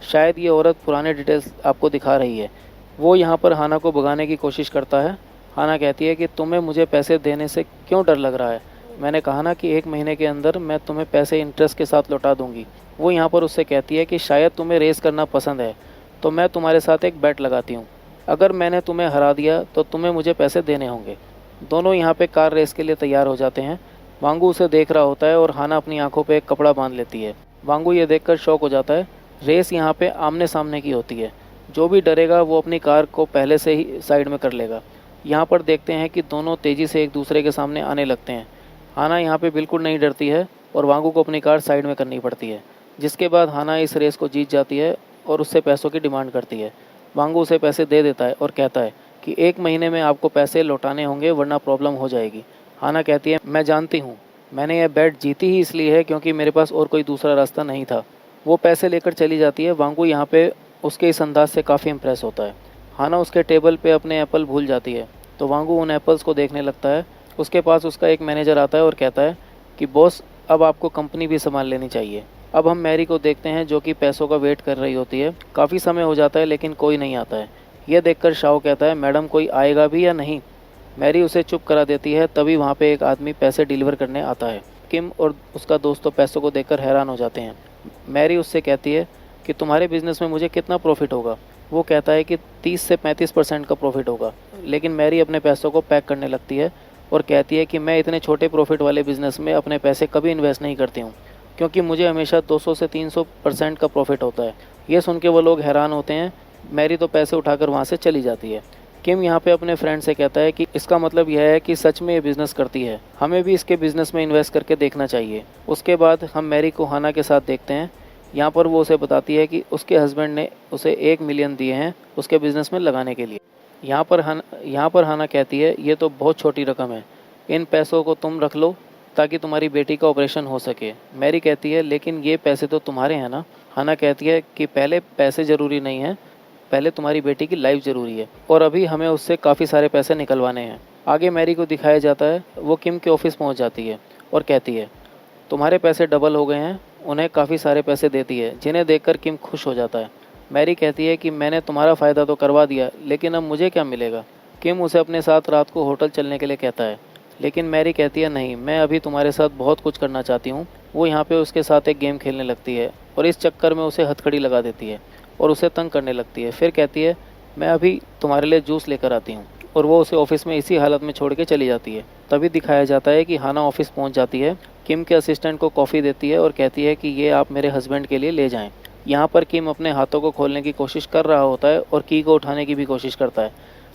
शायद ये औरत पुराने डिटेल्स आपको दिखा रही है। वो यहाँ पर हाना को भगाने की कोशिश करता है। हाना कहती है कि तुम्हें मुझे पैसे देने से क्यों डर लग रहा है, मैंने कहा ना कि 1 महीने के अंदर मैं तुम्हें पैसे इंटरेस्ट के साथ लौटा दूंगी। वो यहाँ पर उससे कहती है कि शायद तुम्हें रेस करना पसंद है, तो मैं तुम्हारे साथ एक बैट लगाती हूँ, अगर मैंने तुम्हें हरा दिया तो तुम्हें मुझे पैसे देने होंगे। दोनों यहाँ पे कार रेस के लिए तैयार हो जाते हैं। वांगू उसे देख रहा होता है और हाना अपनी आंखों पे एक कपड़ा बांध लेती है। वांगू ये देखकर शॉक हो जाता है। रेस यहाँ पे आमने सामने की होती है, जो भी डरेगा वो अपनी कार को पहले से ही साइड में कर लेगा। यहाँ पर देखते हैं कि दोनों तेज़ी से एक दूसरे के सामने आने लगते हैं। हाना यहाँ पे बिल्कुल नहीं डरती है और वांगू को अपनी कार साइड में करनी पड़ती है, जिसके बाद हाना इस रेस को जीत जाती है और उससे पैसों की डिमांड करती है। वांगू उसे पैसे दे देता है और कहता है कि 1 महीने में आपको पैसे लौटाने होंगे वरना प्रॉब्लम हो जाएगी। हाना कहती है, मैं जानती हूँ, मैंने यह बैट जीती ही इसलिए है क्योंकि मेरे पास और कोई दूसरा रास्ता नहीं था। वो पैसे लेकर चली जाती है। वांगू यहाँ पे उसके इस अंदाज से काफ़ी इम्प्रेस होता है। हाना उसके टेबल पे अपने एप्पल भूल जाती है तो वांगू उन एप्पल्स को देखने लगता है। उसके पास उसका एक मैनेजर आता है और कहता है कि बॉस, अब आपको कंपनी भी संभाल लेनी चाहिए। अब हम मैरी को देखते हैं जो कि पैसों का वेट कर रही होती है। काफ़ी समय हो जाता है लेकिन कोई नहीं आता है। यह देखकर शाओ कहता है, मैडम कोई आएगा भी या नहीं? मैरी उसे चुप करा देती है। तभी वहाँ पे एक आदमी पैसे डिलीवर करने आता है। किम और उसका दोस्त तो पैसों को देखकर हैरान हो जाते हैं। मैरी उससे कहती है कि तुम्हारे बिजनेस में मुझे कितना प्रॉफिट होगा? वो कहता है कि 30 से 35% का प्रॉफिट होगा। लेकिन मैरी अपने पैसों को पैक करने लगती है और कहती है कि मैं इतने छोटे प्रॉफिट वाले बिजनेस में अपने पैसे कभी इन्वेस्ट नहीं करती हूँ, क्योंकि मुझे हमेशा 200 से 300% का प्रॉफिट होता है। ये सुन के वो लोग हैरान होते हैं। मैरी तो पैसे उठाकर वहाँ से चली जाती है। किम यहाँ पे अपने फ्रेंड से कहता है कि इसका मतलब यह है कि सच में ये बिज़नेस करती है, हमें भी इसके बिज़नेस में इन्वेस्ट करके देखना चाहिए। उसके बाद हम मैरी को हाना के साथ देखते हैं। यहाँ पर वो उसे बताती है कि उसके हस्बैंड ने उसे 1 मिलियन दिए हैं उसके बिज़नेस में लगाने के लिए। यहाँ पर हाना कहती है, ये तो बहुत छोटी रकम है, इन पैसों को तुम रख लो ताकि तुम्हारी बेटी का ऑपरेशन हो सके। मैरी कहती है, लेकिन ये पैसे तो तुम्हारे हैं ना? हाना कहती है कि पहले पैसे ज़रूरी नहीं हैं, पहले तुम्हारी बेटी की लाइफ ज़रूरी है और अभी हमें उससे काफ़ी सारे पैसे निकलवाने हैं। आगे मैरी को दिखाया जाता है, वो किम के ऑफिस पहुँच जाती है और कहती है, तुम्हारे पैसे डबल हो गए हैं। उन्हें काफ़ी सारे पैसे देती है, जिन्हें देखकर किम खुश हो जाता है। मैरी कहती है कि मैंने तुम्हारा फ़ायदा तो करवा दिया, लेकिन अब मुझे क्या मिलेगा? किम उसे अपने साथ रात को होटल चलने के लिए कहता है, लेकिन मैरी कहती है, नहीं, मैं अभी तुम्हारे साथ बहुत कुछ करना चाहती हूँ। वो यहाँ पे उसके साथ एक गेम खेलने लगती है और इस चक्कर में उसे हथकड़ी लगा देती है और उसे तंग करने लगती है। फिर कहती है, मैं अभी तुम्हारे लिए जूस लेकर आती हूँ, और वो उसे ऑफिस में इसी हालत में छोड़ के चली जाती है। तभी दिखाया जाता है कि हाना ऑफिस पहुँच जाती है, किम के असिस्टेंट को कॉफ़ी देती है और कहती है कि ये आप मेरे हस्बैंड के लिए ले जाएं। यहाँ पर किम अपने हाथों को खोलने की कोशिश कर रहा होता है और की को उठाने की भी कोशिश करता है,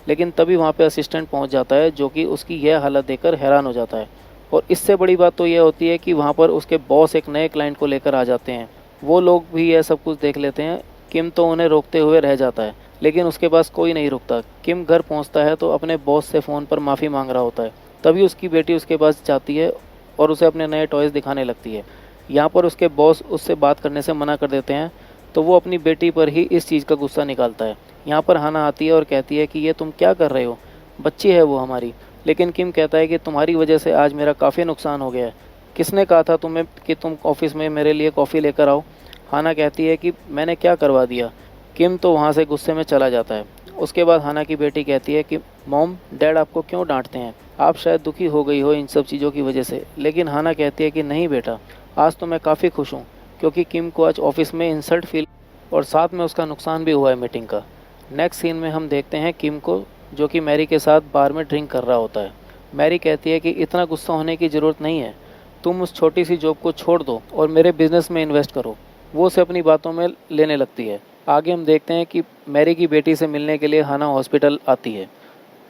लेकिन तभी वहाँ पे असिस्टेंट पहुँच जाता है जो कि उसकी यह हालत देखकर हैरान हो जाता है। और इससे बड़ी बात तो यह होती है कि वहाँ पर उसके बॉस एक नए क्लाइंट को लेकर आ जाते हैं। वो लोग भी यह सब कुछ देख लेते हैं। किम तो उन्हें रोकते हुए रह जाता है, लेकिन उसके पास कोई नहीं रुकता। किम घर पहुँचता है तो अपने बॉस से फ़ोन पर माफ़ी मांग रहा होता है। तभी उसकी बेटी उसके पास जाती है और उसे अपने नए टॉयज़ दिखाने लगती है। यहाँ पर उसके बॉस उससे बात करने से मना कर देते हैं, तो वो अपनी बेटी पर ही इस चीज़ का गुस्सा निकालता है। यहाँ पर हाना आती है और कहती है कि ये तुम क्या कर रहे हो, बच्ची है वो हमारी। लेकिन किम कहता है कि तुम्हारी वजह से आज मेरा काफ़ी नुकसान हो गया है, किसने कहा था तुम्हें कि तुम ऑफिस में मेरे लिए कॉफ़ी लेकर आओ? हाना कहती है कि मैंने क्या करवा दिया। किम तो वहाँ से गुस्से में चला जाता है। उसके बाद हाना की बेटी कहती है कि मॉम, डैड आपको क्यों डांटते हैं? आप शायद दुखी हो गई हो इन सब चीज़ों की वजह से। लेकिन हाना कहती है कि नहीं बेटा, आज तो मैं काफ़ी खुश हूँ, क्योंकि किम को आज ऑफिस में इंसल्ट फील और साथ में उसका नुकसान भी हुआ है मीटिंग का। नेक्स्ट सीन में हम देखते हैं किम को, जो कि मैरी के साथ बार में ड्रिंक कर रहा होता है। मैरी कहती है कि इतना गुस्सा होने की ज़रूरत नहीं है, तुम उस छोटी सी जॉब को छोड़ दो और मेरे बिजनेस में इन्वेस्ट करो। वो उसे अपनी बातों में लेने लगती है। आगे हम देखते हैं कि मैरी की बेटी से मिलने के लिए हाना हॉस्पिटल आती है।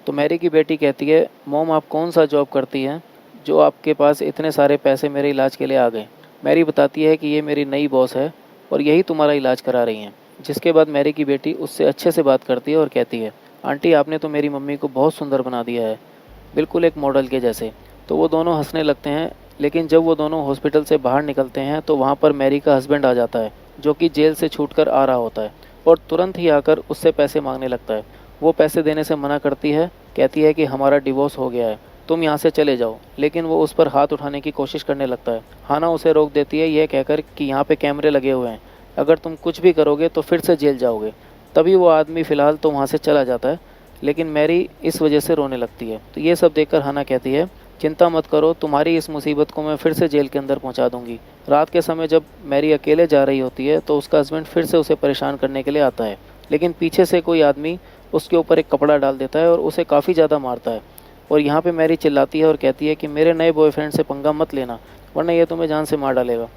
तो मैरी की बेटी कहती है, मॉम आप कौन सा जॉब करती हैं जो आपके पास इतने सारे पैसे मेरे इलाज के लिए आ गए? मैरी बताती है कि ये मेरी नई बॉस है और यही तुम्हारा इलाज करा रही हैं। जिसके बाद मैरी की बेटी उससे अच्छे से बात करती है और कहती है, आंटी आपने तो मेरी मम्मी को बहुत सुंदर बना दिया है, बिल्कुल एक मॉडल के जैसे। तो वो दोनों हंसने लगते हैं। लेकिन जब वो दोनों हॉस्पिटल से बाहर निकलते हैं तो वहाँ पर मैरी का हस्बैंड आ जाता है, जो कि जेल से छूटकर आ रहा होता है और तुरंत ही आकर उससे पैसे मांगने लगता है। वो पैसे देने से मना करती है, कहती है कि हमारा डिवोर्स हो गया है, तुम यहाँ से चले जाओ। लेकिन वो उस पर हाथ उठाने की कोशिश करने लगता है। हाना उसे रोक देती है, यह कहकर कि यहाँ पे कैमरे लगे हुए हैं, अगर तुम कुछ भी करोगे तो फिर से जेल जाओगे। तभी वो आदमी फ़िलहाल तो वहाँ से चला जाता है, लेकिन मैरी इस वजह से रोने लगती है। तो ये सब देखकर हाना कहती है, चिंता मत करो, तुम्हारी इस मुसीबत को मैं फिर से जेल के अंदर पहुंचा दूंगी। रात के समय जब मैरी अकेले जा रही होती है तो उसका हस्बैंड फिर से उसे परेशान करने के लिए आता है, लेकिन पीछे से कोई आदमी उसके ऊपर एक कपड़ा डाल देता है और उसे काफ़ी ज़्यादा मारता है। और यहाँ पे मैरी चिल्लाती है और कहती है कि मेरे नए बॉयफ्रेंड से पंगा मत लेना, वरना ये तुम्हें जान से मार डालेगा।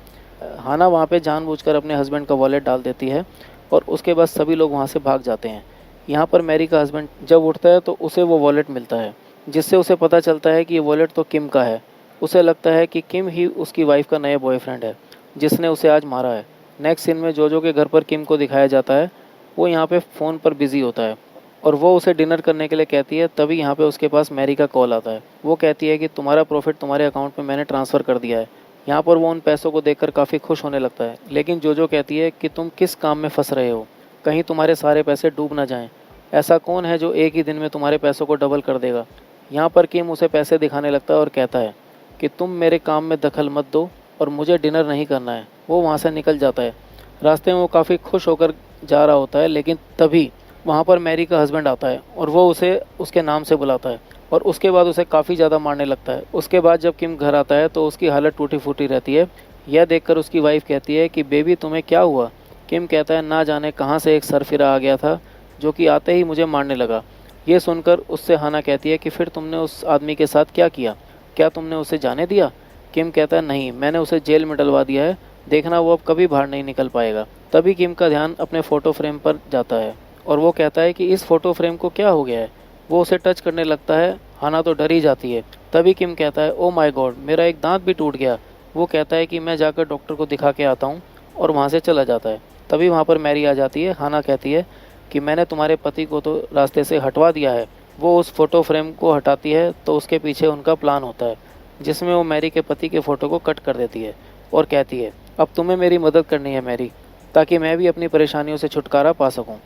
हाना वहाँ पे जानबूझकर अपने हस्बैंड का वॉलेट डाल देती है और उसके बाद सभी लोग वहाँ से भाग जाते हैं। यहाँ पर मैरी का हस्बैंड जब उठता है तो उसे वो वॉलेट मिलता है, जिससे उसे पता चलता है कि ये वॉलेट तो किम का है। उसे लगता है कि किम ही उसकी वाइफ का नया बॉयफ्रेंड है, जिसने उसे आज मारा है। नेक्स्ट सीन में जोजो के घर पर किम को दिखाया जाता है। वो यहाँ पे फ़ोन पर बिज़ी होता है और वो उसे डिनर करने के लिए कहती है। तभी यहाँ पे उसके पास मैरी का कॉल आता है। वो कहती है कि तुम्हारा प्रॉफिट तुम्हारे अकाउंट में मैंने ट्रांसफ़र कर दिया है। यहाँ पर वो उन पैसों को देखकर काफ़ी खुश होने लगता है, लेकिन जोजो कहती है कि तुम किस काम में फंस रहे हो, कहीं तुम्हारे सारे पैसे डूब ना जाएं। ऐसा कौन है जो एक ही दिन में तुम्हारे पैसों को डबल कर देगा? यहाँ पर किम उसे पैसे दिखाने लगता है और कहता है कि तुम मेरे काम में दखल मत दो और मुझे डिनर नहीं करना है। वो वहाँ से निकल जाता है। रास्ते में वो काफ़ी खुश होकर जा रहा होता है, लेकिन तभी वहाँ पर मैरी का हस्बैंड आता है और वो उसे उसके नाम से बुलाता है और उसके बाद उसे काफ़ी ज़्यादा मारने लगता है। उसके बाद जब किम घर आता है तो उसकी हालत टूटी फूटी रहती है। यह देखकर उसकी वाइफ कहती है कि बेबी तुम्हें क्या हुआ? किम कहता है, ना जाने कहाँ से एक सरफिरा आ गया था, जो कि आते ही मुझे मारने लगा। ये सुनकर उससे हाना कहती है कि फिर तुमने उस आदमी के साथ क्या किया? क्या तुमने उसे जाने दिया? किम कहता है, नहीं, मैंने उसे जेल में डलवा दिया है, देखना वो अब कभी बाहर नहीं निकल पाएगा। तभी किम का ध्यान अपने फ़ोटो फ्रेम पर जाता है और वो कहता है कि इस फ़ोटो फ्रेम को क्या हो गया है। वो उसे टच करने लगता है। हाना तो डर ही जाती है। तभी किम कहता है, ओ माय गॉड, मेरा एक दांत भी टूट गया। वो कहता है कि मैं जाकर डॉक्टर को दिखा के आता हूँ और वहाँ से चला जाता है। तभी वहाँ पर मैरी आ जाती है। हाना कहती है कि मैंने तुम्हारे पति को तो रास्ते से हटवा दिया है। वो उस फ़ोटो फ्रेम को हटाती है तो उसके पीछे उनका प्लान होता है, जिसमें वो मैरी के पति के फ़ोटो को कट कर देती है और कहती है, अब तुम्हें मेरी मदद करनी है मैरी, ताकि मैं भी अपनी परेशानियों से छुटकारा पा सकूं।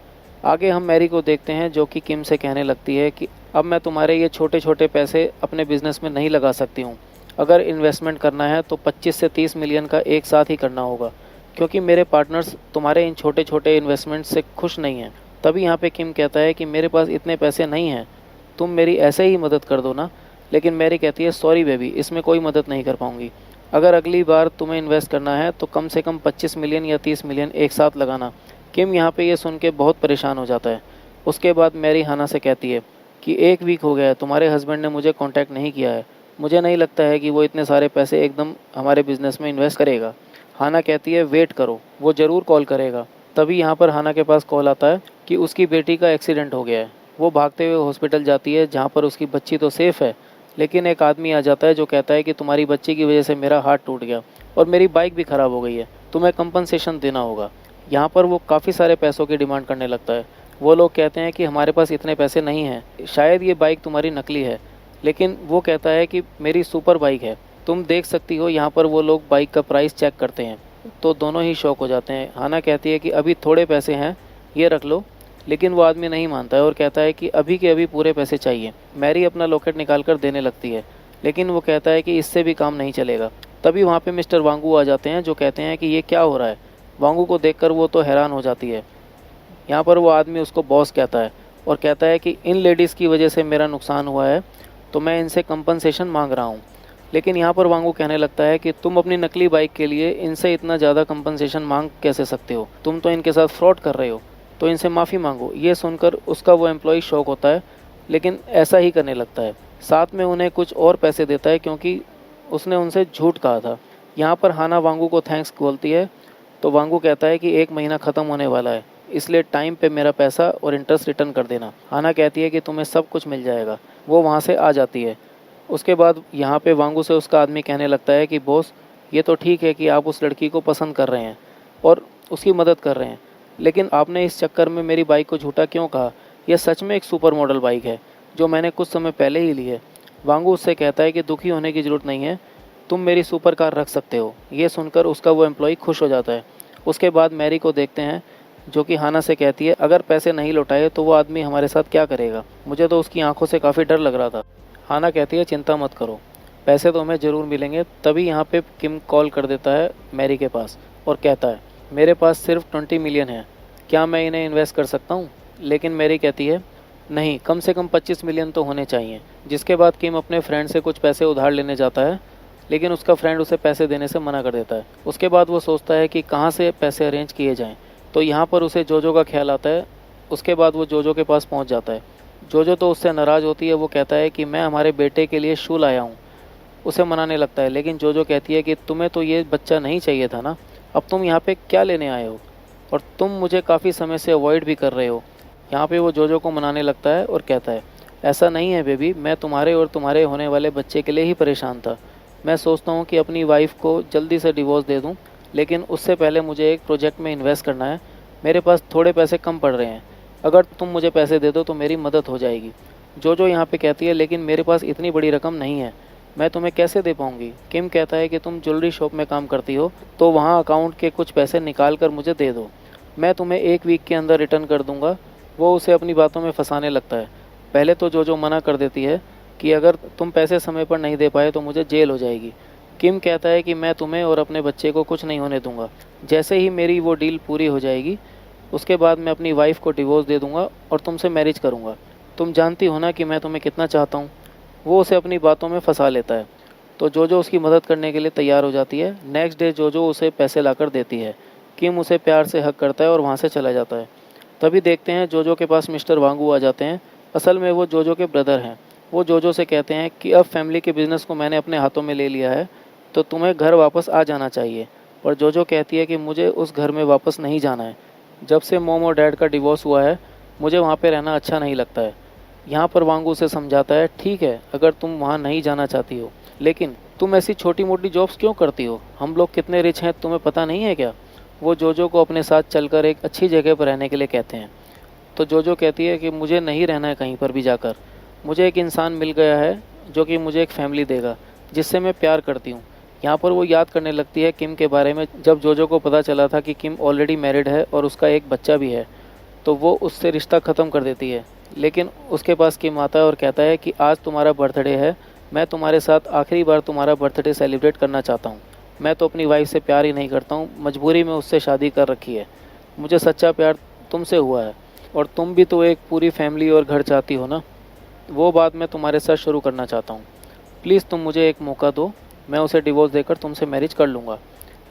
आगे हम मैरी को देखते हैं, जो कि किम से कहने लगती है कि अब मैं तुम्हारे ये छोटे छोटे पैसे अपने बिजनेस में नहीं लगा सकती हूँ। अगर इन्वेस्टमेंट करना है तो 25 से 30 मिलियन का एक साथ ही करना होगा, क्योंकि मेरे पार्टनर्स तुम्हारे इन छोटे छोटे इन्वेस्टमेंट से खुश नहीं हैं। तभी यहाँ पे किम कहता है कि मेरे पास इतने पैसे नहीं हैं, तुम मेरी ऐसे ही मदद कर दो ना। लेकिन मैरी कहती है, सॉरी बेबी, इसमें कोई मदद नहीं कर पाऊंगी। अगर अगली बार तुम्हें इन्वेस्ट करना है तो कम से कम 25 मिलियन या 30 मिलियन एक साथ लगाना। किम यहाँ पे ये सुन के बहुत परेशान हो जाता है। उसके बाद मैरी हाना से कहती है कि 1 वीक हो गया है, तुम्हारे हस्बैंड ने मुझे कांटेक्ट नहीं किया है। मुझे नहीं लगता है कि वो इतने सारे पैसे एकदम हमारे बिजनेस में इन्वेस्ट करेगा। हाना कहती है, वेट करो, वो ज़रूर कॉल करेगा। तभी यहाँ पर हाना के पास कॉल आता है कि उसकी बेटी का एक्सीडेंट हो गया है। वो भागते हुए हॉस्पिटल जाती है, जहाँ पर उसकी बच्ची तो सेफ़ है, लेकिन एक आदमी आ जाता है जो कहता है कि तुम्हारी बच्ची की वजह से मेरा हाथ टूट गया और मेरी बाइक भी ख़राब हो गई है, तुम्हें कंपनसेशन देना होगा। यहाँ पर वो काफ़ी सारे पैसों की डिमांड करने लगता है। वो लोग कहते हैं कि हमारे पास इतने पैसे नहीं हैं, शायद ये बाइक तुम्हारी नकली है। लेकिन वो कहता है कि मेरी सुपर बाइक है, तुम देख सकती हो। यहाँ पर वो लोग बाइक का प्राइस चेक करते हैं तो दोनों ही शॉक हो जाते हैं। हाना कहती है कि अभी थोड़े पैसे हैं, ये रख लो। लेकिन वो आदमी नहीं मानता है और कहता है कि अभी के अभी पूरे पैसे चाहिए। मैरी अपना लॉकेट निकाल कर देने लगती है, लेकिन वो कहता है कि इससे भी काम नहीं चलेगा। तभी वहाँ पे मिस्टर वांगू आ जाते हैं, जो कहते हैं कि ये क्या हो रहा है। वांगू को देखकर वो तो हैरान हो जाती है। यहाँ पर वो आदमी उसको बॉस कहता है और कहता है कि इन लेडीज़ की वजह से मेरा नुकसान हुआ है, तो मैं इनसे कंपनसेशन मांग रहा हूँ। लेकिन यहाँ पर वांगू कहने लगता है कि तुम अपनी नकली बाइक के लिए इनसे इतना ज़्यादा कंपनसेशन मांग कैसे सकते हो, तुम तो इनके साथ फ्रॉड कर रहे हो, तो इनसे माफ़ी मांगो। ये सुनकर उसका वो एम्प्लॉय शॉक होता है, लेकिन ऐसा ही करने लगता है। साथ में उन्हें कुछ और पैसे देता है क्योंकि उसने उनसे झूठ कहा था। यहाँ पर हाना वांगू को थैंक्स बोलती है, तो वांगू कहता है कि 1 महीना ख़त्म होने वाला है, इसलिए टाइम पे मेरा पैसा और इंटरेस्ट रिटर्न कर देना। हाना कहती है कि तुम्हें सब कुछ मिल जाएगा। वो वहाँ से आ जाती है। उसके बाद यहाँ पे वांगू से उसका आदमी कहने लगता है कि बॉस, ये तो ठीक है कि आप उस लड़की को पसंद कर रहे हैं और उसकी मदद कर रहे हैं, लेकिन आपने इस चक्कर में मेरी बाइक को झूठा क्यों कहा। यह सच में एक सुपर मॉडल बाइक है जो मैंने कुछ समय पहले ही ली है। वांगू उससे कहता है कि दुखी होने की ज़रूरत नहीं है, तुम मेरी सुपर कार रख सकते हो। ये सुनकर उसका वो एम्प्लॉय खुश हो जाता है। उसके बाद मैरी को देखते हैं, जो कि हाना से कहती है अगर पैसे नहीं लौटाए तो वो आदमी हमारे साथ क्या करेगा। मुझे तो उसकी आंखों से काफ़ी डर लग रहा था। हाना कहती है चिंता मत करो, पैसे तो हमें ज़रूर मिलेंगे। तभी यहाँ पे किम कॉल कर देता है मैरी के पास और कहता है मेरे पास सिर्फ 20 मिलियन है, क्या मैं इन्हें इन्वेस्ट कर सकता हूँ। लेकिन मैरी कहती है नहीं, कम से कम 25 मिलियन तो होने चाहिए। जिसके बाद किम अपने फ्रेंड से कुछ पैसे उधार लेने जाता है, लेकिन उसका फ्रेंड उसे पैसे देने से मना कर देता है। उसके बाद वो सोचता है कि कहाँ से पैसे अरेंज किए जाएं, तो यहाँ पर उसे जोजो का ख्याल आता है। उसके बाद वो जोजो के पास पहुँच जाता है। जोजो तो उससे नाराज़ होती है। वो कहता है कि मैं हमारे बेटे के लिए शू लाया हूँ। उसे मनाने लगता है, लेकिन जोजो कहती है कि तुम्हें तो ये बच्चा नहीं चाहिए था ना, अब तुम यहाँ पे क्या लेने आए हो, और तुम मुझे काफ़ी समय से अवॉइड भी कर रहे हो। यहाँ पे वो जोजो को मनाने लगता है और कहता है ऐसा नहीं है बेबी, मैं तुम्हारे और तुम्हारे होने वाले बच्चे के लिए ही परेशान था। मैं सोचता हूँ कि अपनी वाइफ को जल्दी से डिवोर्स दे दूँ, लेकिन उससे पहले मुझे एक प्रोजेक्ट में इन्वेस्ट करना है। मेरे पास थोड़े पैसे कम पड़ रहे हैं, अगर तुम मुझे पैसे दे दो तो मेरी मदद हो जाएगी। जोजो यहाँ पे कहती है लेकिन मेरे पास इतनी बड़ी रकम नहीं है, मैं तुम्हें कैसे दे पाऊँगी। किम कहता है कि तुम ज्वेलरी शॉप में काम करती हो, तो वहाँ अकाउंट के कुछ पैसे निकाल कर मुझे दे दो, मैं तुम्हें 1 वीक के अंदर रिटर्न कर दूँगा। वो उसे अपनी बातों में फंसाने लगता है। पहले तो जोजो मना कर देती है कि अगर तुम पैसे समय पर नहीं दे पाए तो मुझे जेल हो जाएगी। किम कहता है कि मैं तुम्हें और अपने बच्चे को कुछ नहीं होने दूंगा। जैसे ही मेरी वो डील पूरी हो जाएगी, उसके बाद मैं अपनी वाइफ को डिवोर्स दे दूंगा और तुमसे मैरिज करूंगा। तुम जानती हो ना कि मैं तुम्हें कितना चाहता हूँ। वो उसे अपनी बातों में फंसा लेता है, तो जोजो उसकी मदद करने के लिए तैयार हो जाती है। नेक्स्ट डे जोजो उसे पैसे लाकर देती है। किम उसे प्यार से हक करता है और वहाँ से चला जाता है। तभी देखते हैं जोजो के पास मिस्टर वांगू आ जाते हैं। असल में वो जोजो के ब्रदर हैं। वो जोजो से कहते हैं कि अब फैमिली के बिज़नेस को मैंने अपने हाथों में ले लिया है, तो तुम्हें घर वापस आ जाना चाहिए। पर जोजो कहती है कि मुझे उस घर में वापस नहीं जाना है। जब से मॉम और डैड का डिवोर्स हुआ है, मुझे वहाँ पे रहना अच्छा नहीं लगता है। यहाँ पर वांगू उसे समझाता है ठीक है, अगर तुम वहाँ नहीं जाना चाहती हो, लेकिन तुम ऐसी छोटी मोटी जॉब्स क्यों करती हो, हम लोग कितने रिच हैं तुम्हें पता नहीं है क्या। वो जोजो को अपने साथ चलकर एक अच्छी जगह पर रहने के लिए कहते हैं। तो जोजो कहती है कि मुझे नहीं रहना है कहीं पर भी जाकर, मुझे एक इंसान मिल गया है जो कि मुझे एक फैमिली देगा, जिससे मैं प्यार करती हूँ। यहाँ पर वो याद करने लगती है किम के बारे में। जब जोजो को पता चला था कि किम ऑलरेडी मैरिड है और उसका एक बच्चा भी है, तो वो उससे रिश्ता ख़त्म कर देती है। लेकिन उसके पास किम आता है और कहता है कि आज तुम्हारा बर्थडे है, मैं तुम्हारे साथ आखिरी बार तुम्हारा बर्थडे सेलिब्रेट करना चाहता हूँ। मैं तो अपनी वाइफ से प्यार ही नहीं करता हूँ, मजबूरी में उससे शादी कर रखी है। मुझे सच्चा प्यार तुमसे हुआ है, और तुम भी तो एक पूरी फैमिली और घर चाहती हो ना। वो बात मैं तुम्हारे साथ शुरू करना चाहता हूँ, प्लीज़ तुम मुझे एक मौका दो, मैं उसे डिवोर्स देकर तुमसे मैरिज कर लूँगा।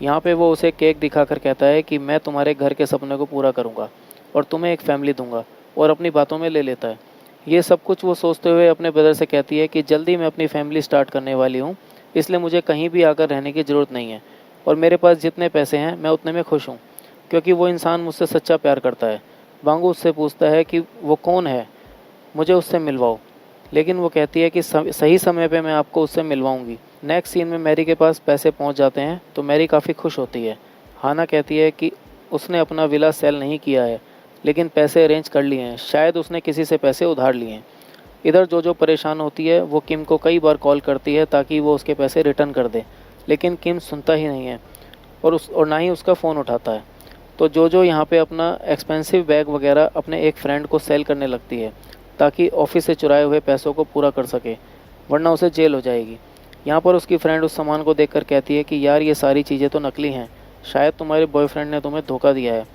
यहाँ पे वो उसे केक दिखाकर कहता है कि मैं तुम्हारे घर के सपने को पूरा करूँगा और तुम्हें एक फैमिली दूंगा, और अपनी बातों में ले लेता है। ये सब कुछ वो सोचते हुए अपने ब्रदर से कहती है कि जल्दी मैं अपनी फैमिली स्टार्ट करने वाली हूँ, इसलिए मुझे कहीं भी आकर रहने की ज़रूरत नहीं है, और मेरे पास जितने पैसे हैं मैं उतने में खुश हूँ, क्योंकि वो इंसान मुझसे सच्चा प्यार करता है। वांगू उससे पूछता है कि वो कौन है, मुझे उससे मिलवाओ, लेकिन वो कहती है कि सही समय पे मैं आपको उससे मिलवाऊंगी। नेक्स्ट सीन में मैरी के पास पैसे पहुंच जाते हैं, तो मैरी काफ़ी खुश होती है। हाना कहती है कि उसने अपना विला सेल नहीं किया है, लेकिन पैसे अरेंज कर लिए हैं, शायद उसने किसी से पैसे उधार लिए हैं। इधर जो परेशान होती है, वो किम को कई बार कॉल करती है ताकि वो उसके पैसे रिटर्न कर दे, लेकिन किम सुनता ही नहीं है और ना ही उसका फ़ोन उठाता है। तो जो यहाँ पे अपना एक्सपेंसिव बैग वगैरह अपने एक फ्रेंड को सेल करने लगती है, ताकि ऑफिस से चुराए हुए पैसों को पूरा कर सके, वरना उसे जेल हो जाएगी। यहाँ पर उसकी फ्रेंड उस सामान को देखकर कहती है कि यार ये सारी चीज़ें तो नकली हैं, शायद तुम्हारे बॉयफ्रेंड ने तुम्हें धोखा दिया है।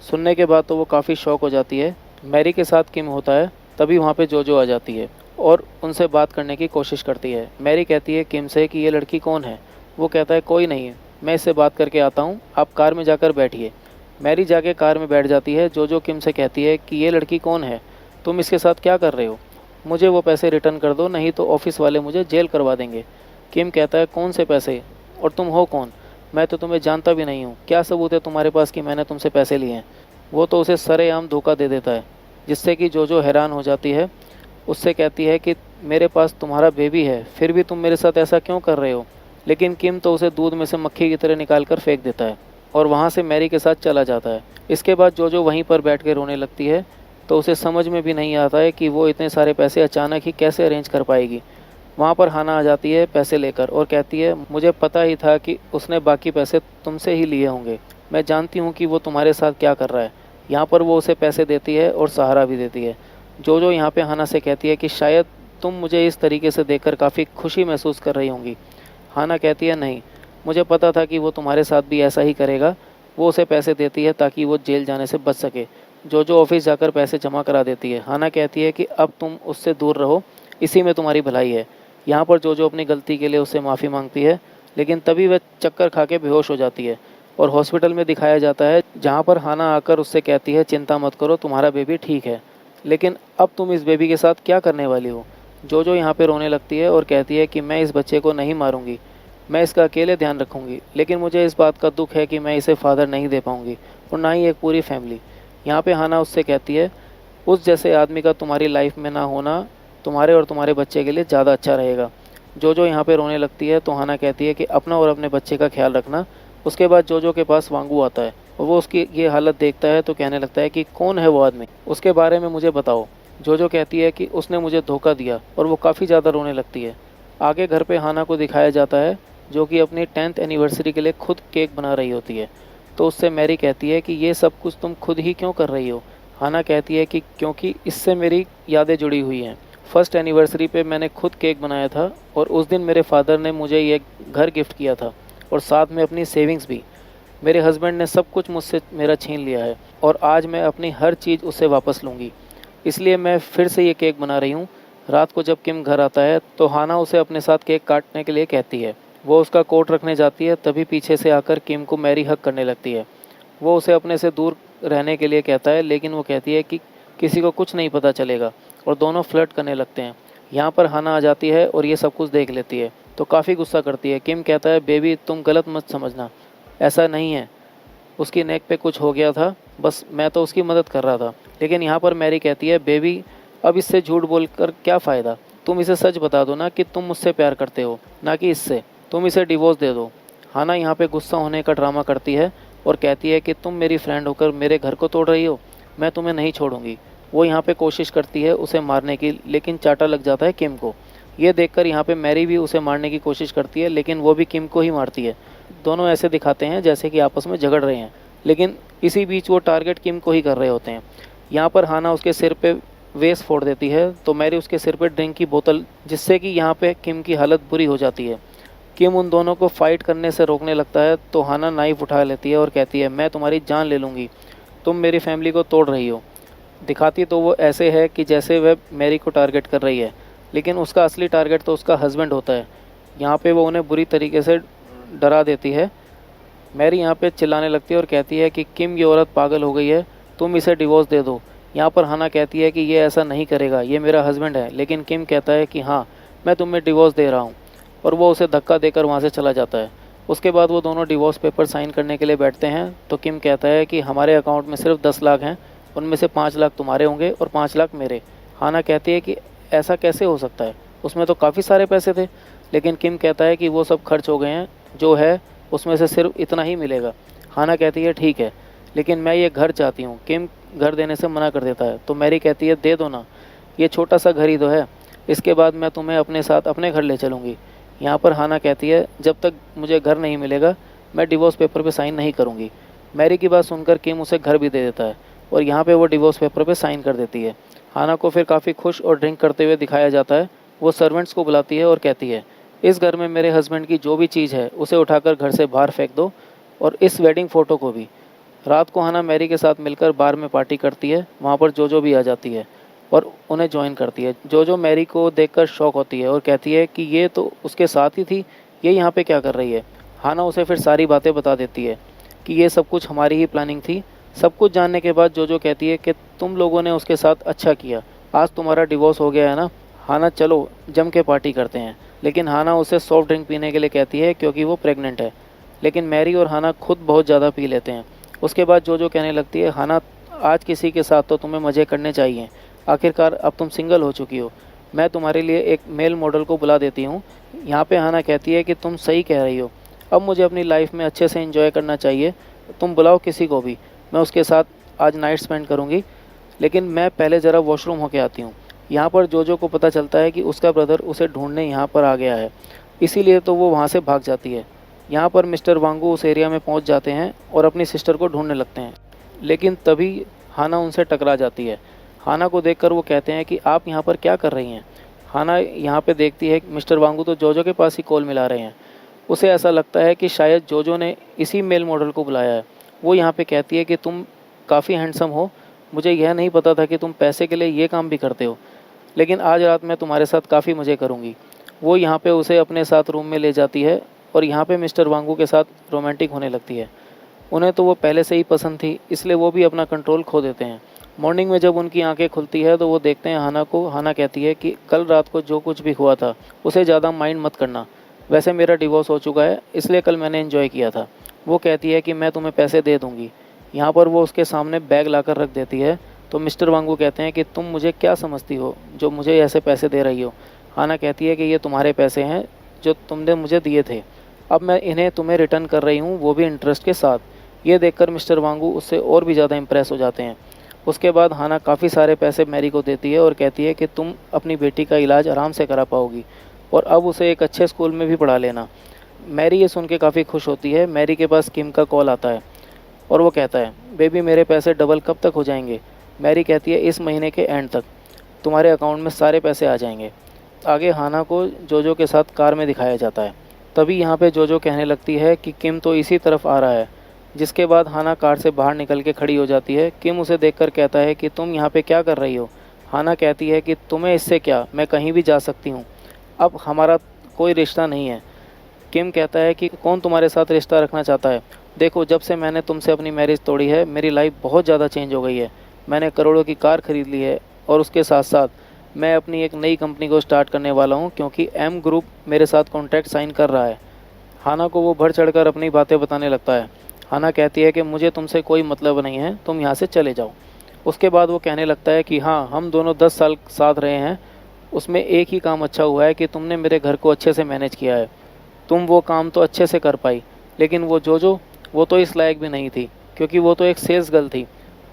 सुनने के बाद तो वो काफ़ी शॉक हो जाती है। मैरी के साथ किम होता है, तभी वहाँ पे जोजो आ जाती है और उनसे बात करने की कोशिश करती है। मैरी कहती है किम से कि ये लड़की कौन है। वो कहता है कोई नहीं है, मैं इससे बात करके आता हूँ, आप कार में जाकर बैठिए। मैरी जाके कार में बैठ जाती है। जोजो किम से कहती है कि ये लड़की कौन है, तुम इसके साथ क्या कर रहे हो, मुझे वो पैसे रिटर्न कर दो, नहीं तो ऑफिस वाले मुझे जेल करवा देंगे। किम कहता है कौन से पैसे, और तुम हो कौन, मैं तो तुम्हें जानता भी नहीं हूँ, क्या सबूत है तुम्हारे पास कि मैंने तुमसे पैसे लिए हैं। वो तो उसे सरेआम धोखा दे देता है, जिससे कि जोजो हैरान हो जाती है। उससे कहती है कि मेरे पास तुम्हारा बेबी है, फिर भी तुम मेरे साथ ऐसा क्यों कर रहे हो। लेकिन किम तो उसे दूध में से मक्खी की तरह निकाल कर फेंक देता है और वहाँ से मैरी के साथ चला जाता है। इसके बाद जोजो वहीं पर बैठ के रोने लगती है, तो उसे समझ में भी नहीं आता है कि वो इतने सारे पैसे अचानक ही कैसे अरेंज कर पाएगी। वहाँ पर हाना आ जाती है पैसे लेकर और कहती है मुझे पता ही था कि उसने बाकी पैसे तुमसे ही लिए होंगे, मैं जानती हूँ कि वो तुम्हारे साथ क्या कर रहा है। यहाँ पर वो उसे पैसे देती है और सहारा भी देती है। जोजो यहाँ पे हाना से कहती है कि शायद तुम मुझे इस तरीके से देखकर काफ़ी खुशी महसूस कर रही होंगी। हाना कहती है नहीं, मुझे पता था कि वो तुम्हारे साथ भी ऐसा ही करेगा। वो उसे पैसे देती है ताकि वो जेल जाने से बच सके। जोजो ऑफिस जाकर पैसे जमा करा देती है। हाना कहती है कि अब तुम उससे दूर रहो, इसी में तुम्हारी भलाई है। यहाँ पर जोजो अपनी गलती के लिए उससे माफ़ी मांगती है, लेकिन तभी वह चक्कर खा के बेहोश हो जाती है और हॉस्पिटल में दिखाया जाता है, जहाँ पर हाना आकर उससे कहती है चिंता मत करो, तुम्हारा बेबी ठीक है, लेकिन अब तुम इस बेबी के साथ क्या करने वाली हो। जोजो यहाँ पे रोने लगती है और कहती है कि मैं इस बच्चे को नहीं मारूंगी, मैं इसका अकेले ध्यान रखूंगी, लेकिन मुझे इस बात का दुख है कि मैं इसे फादर नहीं दे पाऊंगी और ना ही एक पूरी फैमिली। यहाँ पे हाना उससे कहती है उस जैसे आदमी का तुम्हारी लाइफ में ना होना तुम्हारे और तुम्हारे बच्चे के लिए ज़्यादा अच्छा रहेगा। जोजो यहाँ पे रोने लगती है तो हाना कहती है कि अपना और अपने बच्चे का ख्याल रखना। उसके बाद जोजो के पास वांगू आता है और वो उसकी ये हालत देखता है तो कहने लगता है कि कौन है वो आदमी, उसके बारे में मुझे बताओ। जोजो कहती है कि उसने मुझे धोखा दिया और वो काफ़ी ज़्यादा रोने लगती है। आगे घर पे हाना को दिखाया जाता है जो कि अपनी 10th एनिवर्सरी के लिए खुद केक बना रही होती है। तो उससे मैरी कहती है कि ये सब कुछ तुम खुद ही क्यों कर रही हो। हाना कहती है कि क्योंकि इससे मेरी यादें जुड़ी हुई हैं। फर्स्ट एनिवर्सरी पे मैंने खुद केक बनाया था और उस दिन मेरे फादर ने मुझे ये घर गिफ्ट किया था और साथ में अपनी सेविंग्स भी। मेरे हस्बैंड ने सब कुछ मुझसे मेरा छीन लिया है और आज मैं अपनी हर चीज़ उससे वापस लूँगी, इसलिए मैं फिर से ये केक बना रही हूँ। रात को जब किम घर आता है तो हाना उसे अपने साथ केक काटने के लिए कहती है। वो उसका कोट रखने जाती है, तभी पीछे से आकर किम को मैरी हक करने लगती है। वो उसे अपने से दूर रहने के लिए कहता है, लेकिन वो कहती है कि किसी को कुछ नहीं पता चलेगा और दोनों फ्लर्ट करने लगते हैं। यहाँ पर हाना आ जाती है और ये सब कुछ देख लेती है तो काफ़ी गुस्सा करती है। किम कहता है बेबी तुम गलत मत समझना, ऐसा नहीं है, उसकी नेक पे कुछ हो गया था, बस मैं तो उसकी मदद कर रहा था। लेकिन यहाँ पर मैरी कहती है बेबी अब इससे झूठ बोलकर क्या फ़ायदा, तुम इसे सच बता दो ना कि तुम मुझसे प्यार करते हो, ना कि इससे, तुम इसे डिवोर्स दे दो। हाना यहाँ पे गुस्सा होने का ड्रामा करती है और कहती है कि तुम मेरी फ्रेंड होकर मेरे घर को तोड़ रही हो, मैं तुम्हें नहीं छोड़ूंगी। वो यहाँ पे कोशिश करती है उसे मारने की, लेकिन चाटा लग जाता है किम को। ये देखकर यहाँ पे मैरी भी उसे मारने की कोशिश करती है, लेकिन वो भी किम को ही मारती है। दोनों ऐसे दिखाते हैं जैसे कि आपस में झगड़ रहे हैं, लेकिन इसी बीच वो टारगेट किम को ही कर रहे होते हैं। यहाँ पर हाना उसके सिर पे वेस फोड़ देती है तो मैरी उसके सिर पे ड्रिंक की बोतल, जिससे कि यहाँ पे किम की हालत बुरी हो जाती है। किम उन दोनों को फाइट करने से रोकने लगता है तो हाना नाइफ उठा लेती है और कहती है मैं तुम्हारी जान ले लूँगी, तुम मेरी फैमिली को तोड़ रही हो। दिखाती तो वो ऐसे है कि जैसे वह मैरी को टारगेट कर रही है, लेकिन उसका असली टारगेट तो उसका हस्बैंड होता है। यहाँ पे वो उन्हें बुरी तरीके से डरा देती है। मैरी यहाँ पे चिल्लाने लगती है और कहती है कि किम ये औरत पागल हो गई है, तुम इसे डिवोर्स दे दो। यहाँ पर हाना कहती है कि ये ऐसा नहीं करेगा, ये मेरा हस्बैंड है, लेकिन किम कहता है कि हाँ मैं तुम्हें डिवोर्स दे रहा हूँ और वो उसे धक्का देकर वहाँ से चला जाता है। उसके बाद वो दोनों डिवोर्स पेपर साइन करने के लिए बैठते हैं तो किम कहता है कि हमारे अकाउंट में सिर्फ 10 लाख हैं, उनमें से 5 लाख तुम्हारे होंगे और 5 लाख मेरे। हाना कहती है कि ऐसा कैसे हो सकता है, उसमें तो काफ़ी सारे पैसे थे। लेकिन किम कहता है कि वो सब खर्च हो गए हैं, जो है उसमें से सिर्फ इतना ही मिलेगा। हाना कहती है ठीक है, लेकिन मैं ये घर चाहती हूँ। किम घर देने से मना कर देता है तो मैरी कहती है दे दो ना, ये छोटा सा घर ही तो है, इसके बाद मैं तुम्हें अपने साथ अपने घर ले चलूँगी। यहाँ पर हाना कहती है जब तक मुझे घर नहीं मिलेगा मैं डिवोर्स पेपर पे साइन नहीं करूँगी। मैरी की बात सुनकर किम उसे घर भी दे देता है और यहाँ पे वो डिवोर्स पेपर पे साइन कर देती है। हाना को फिर काफ़ी खुश और ड्रिंक करते हुए दिखाया जाता है। वो सर्वेंट्स को बुलाती है और कहती है इस घर में मेरे हस्बैंड की जो भी चीज़ है उसे उठाकर घर से बाहर फेंक दो, और इस वेडिंग फ़ोटो को भी। रात को हाना मैरी के साथ मिलकर बार में पार्टी करती है। वहाँ पर जोजो भी आ जाती है और उन्हें ज्वाइन करती है। जोजो मैरी को देखकर शॉक होती है और कहती है कि ये तो उसके साथ ही थी, ये यहाँ पे क्या कर रही है। हाना उसे फिर सारी बातें बता देती है कि ये सब कुछ हमारी ही प्लानिंग थी। सब कुछ जानने के बाद जोजो कहती है कि तुम लोगों ने उसके साथ अच्छा किया, आज तुम्हारा डिवोर्स हो गया है ना। हाना चलो जम के पार्टी करते हैं। लेकिन हाना उसे सॉफ्ट ड्रिंक पीने के लिए कहती है क्योंकि वो प्रेग्नेंट है। लेकिन मैरी और हाना खुद बहुत ज़्यादा पी लेते हैं। उसके बाद जोजो कहने लगती है, हाना आज किसी के साथ तो तुम्हें मज़े करने चाहिए, आखिरकार अब तुम सिंगल हो चुकी हो। मैं तुम्हारे लिए एक मेल मॉडल को बुला देती हूँ। यहाँ पे हाना कहती है कि तुम सही कह रही हो, अब मुझे अपनी लाइफ में अच्छे से एंजॉय करना चाहिए। तुम बुलाओ किसी को भी, मैं उसके साथ आज नाइट स्पेंड करूँगी, लेकिन मैं पहले ज़रा वॉशरूम होके आती हूँ। यहाँ पर जोजो को पता चलता है कि उसका ब्रदर उसे ढूंढने यहाँ पर आ गया है, इसीलिए तो वो वहाँ से भाग जाती है। यहाँ पर मिस्टर वांगू उस एरिया में पहुँच जाते हैं और अपनी सिस्टर को ढूंढने लगते हैं, लेकिन तभी हाना उनसे टकरा जाती है। हाना को देखकर वो कहते हैं कि आप यहाँ पर क्या कर रही हैं। हाना यहाँ पे देखती है कि मिस्टर वांगू तो जोजो के पास ही कॉल मिला रहे हैं। उसे ऐसा लगता है कि शायद जोजो ने इसी मेल मॉडल को बुलाया है। वो यहाँ पे कहती है कि तुम काफ़ी हैंडसम हो, मुझे यह नहीं पता था कि तुम पैसे के लिए ये काम भी करते हो, लेकिन आज रात मैं तुम्हारे साथ काफ़ी मज़े करूँगी। वो यहाँ पे उसे अपने साथ रूम में ले जाती है और यहाँ पे मिस्टर वांगू के साथ रोमांटिक होने लगती है। उन्हें तो वो पहले से ही पसंद थी, इसलिए वो भी अपना कंट्रोल खो देते हैं। मॉर्निंग में जब उनकी आंखें खुलती है तो वो देखते हैं हाना को। हाना कहती है कि कल रात को जो कुछ भी हुआ था उसे ज़्यादा माइंड मत करना, वैसे मेरा डिवोर्स हो चुका है, इसलिए कल मैंने एंजॉय किया था। वो कहती है कि मैं तुम्हें पैसे दे दूँगी। यहाँ पर वो उसके सामने बैग लाकर रख देती है, तो मिस्टर वांगू कहते हैं कि तुम मुझे क्या समझती हो जो मुझे ऐसे पैसे दे रही हो। हाना कहती है कि ये तुम्हारे पैसे हैं जो तुमने मुझे दिए थे, अब मैं इन्हें तुम्हें रिटर्न कर रही हूँ, वो भी इंटरेस्ट के साथ। ये देखकर मिस्टर वांगू उससे और भी ज़्यादा इम्प्रेस हो जाते हैं। उसके बाद हाना काफ़ी सारे पैसे मैरी को देती है और कहती है कि तुम अपनी बेटी का इलाज आराम से करा पाओगी और अब उसे एक अच्छे स्कूल में भी पढ़ा लेना। मैरी ये सुन के काफ़ी खुश होती है। मैरी के पास किम का कॉल आता है और वो कहता है, बेबी मेरे पैसे डबल कब तक हो जाएंगे। मैरी कहती है, इस महीने के एंड तक तुम्हारे अकाउंट में सारे पैसे आ जाएंगे। आगे हाना को जोजो के साथ कार में दिखाया जाता है। तभी यहाँ पे जोजो कहने लगती है कि किम तो इसी तरफ आ रहा है, जिसके बाद हाना कार से बाहर निकल के खड़ी हो जाती है। किम उसे देखकर कहता है कि तुम यहाँ पे क्या कर रही हो। हाना कहती है कि तुम्हें इससे क्या, मैं कहीं भी जा सकती हूँ, अब हमारा कोई रिश्ता नहीं है। किम कहता है कि कौन तुम्हारे साथ रिश्ता रखना चाहता है। देखो जब से मैंने तुमसे अपनी मैरिज तोड़ी है मेरी लाइफ बहुत ज़्यादा चेंज हो गई है। मैंने करोड़ों की कार खरीद ली है और उसके साथ साथ मैं अपनी एक नई कंपनी को स्टार्ट करने वाला हूँ, क्योंकि एम ग्रुप मेरे साथ कॉन्ट्रैक्ट साइन कर रहा है। हाना को वो बढ़ चढ़कर अपनी बातें बताने लगता है। हाना कहती है कि मुझे तुमसे कोई मतलब नहीं है, तुम यहाँ से चले जाओ। उसके बाद वो कहने लगता है कि हाँ, हम दोनों 10 साल साथ रहे हैं, उसमें एक ही काम अच्छा हुआ है कि तुमने मेरे घर को अच्छे से मैनेज किया है। तुम वो काम तो अच्छे से कर पाई, लेकिन वो जोजो, वो तो इस लायक भी नहीं थी, क्योंकि वो तो एक सेल्स गर्ल थी।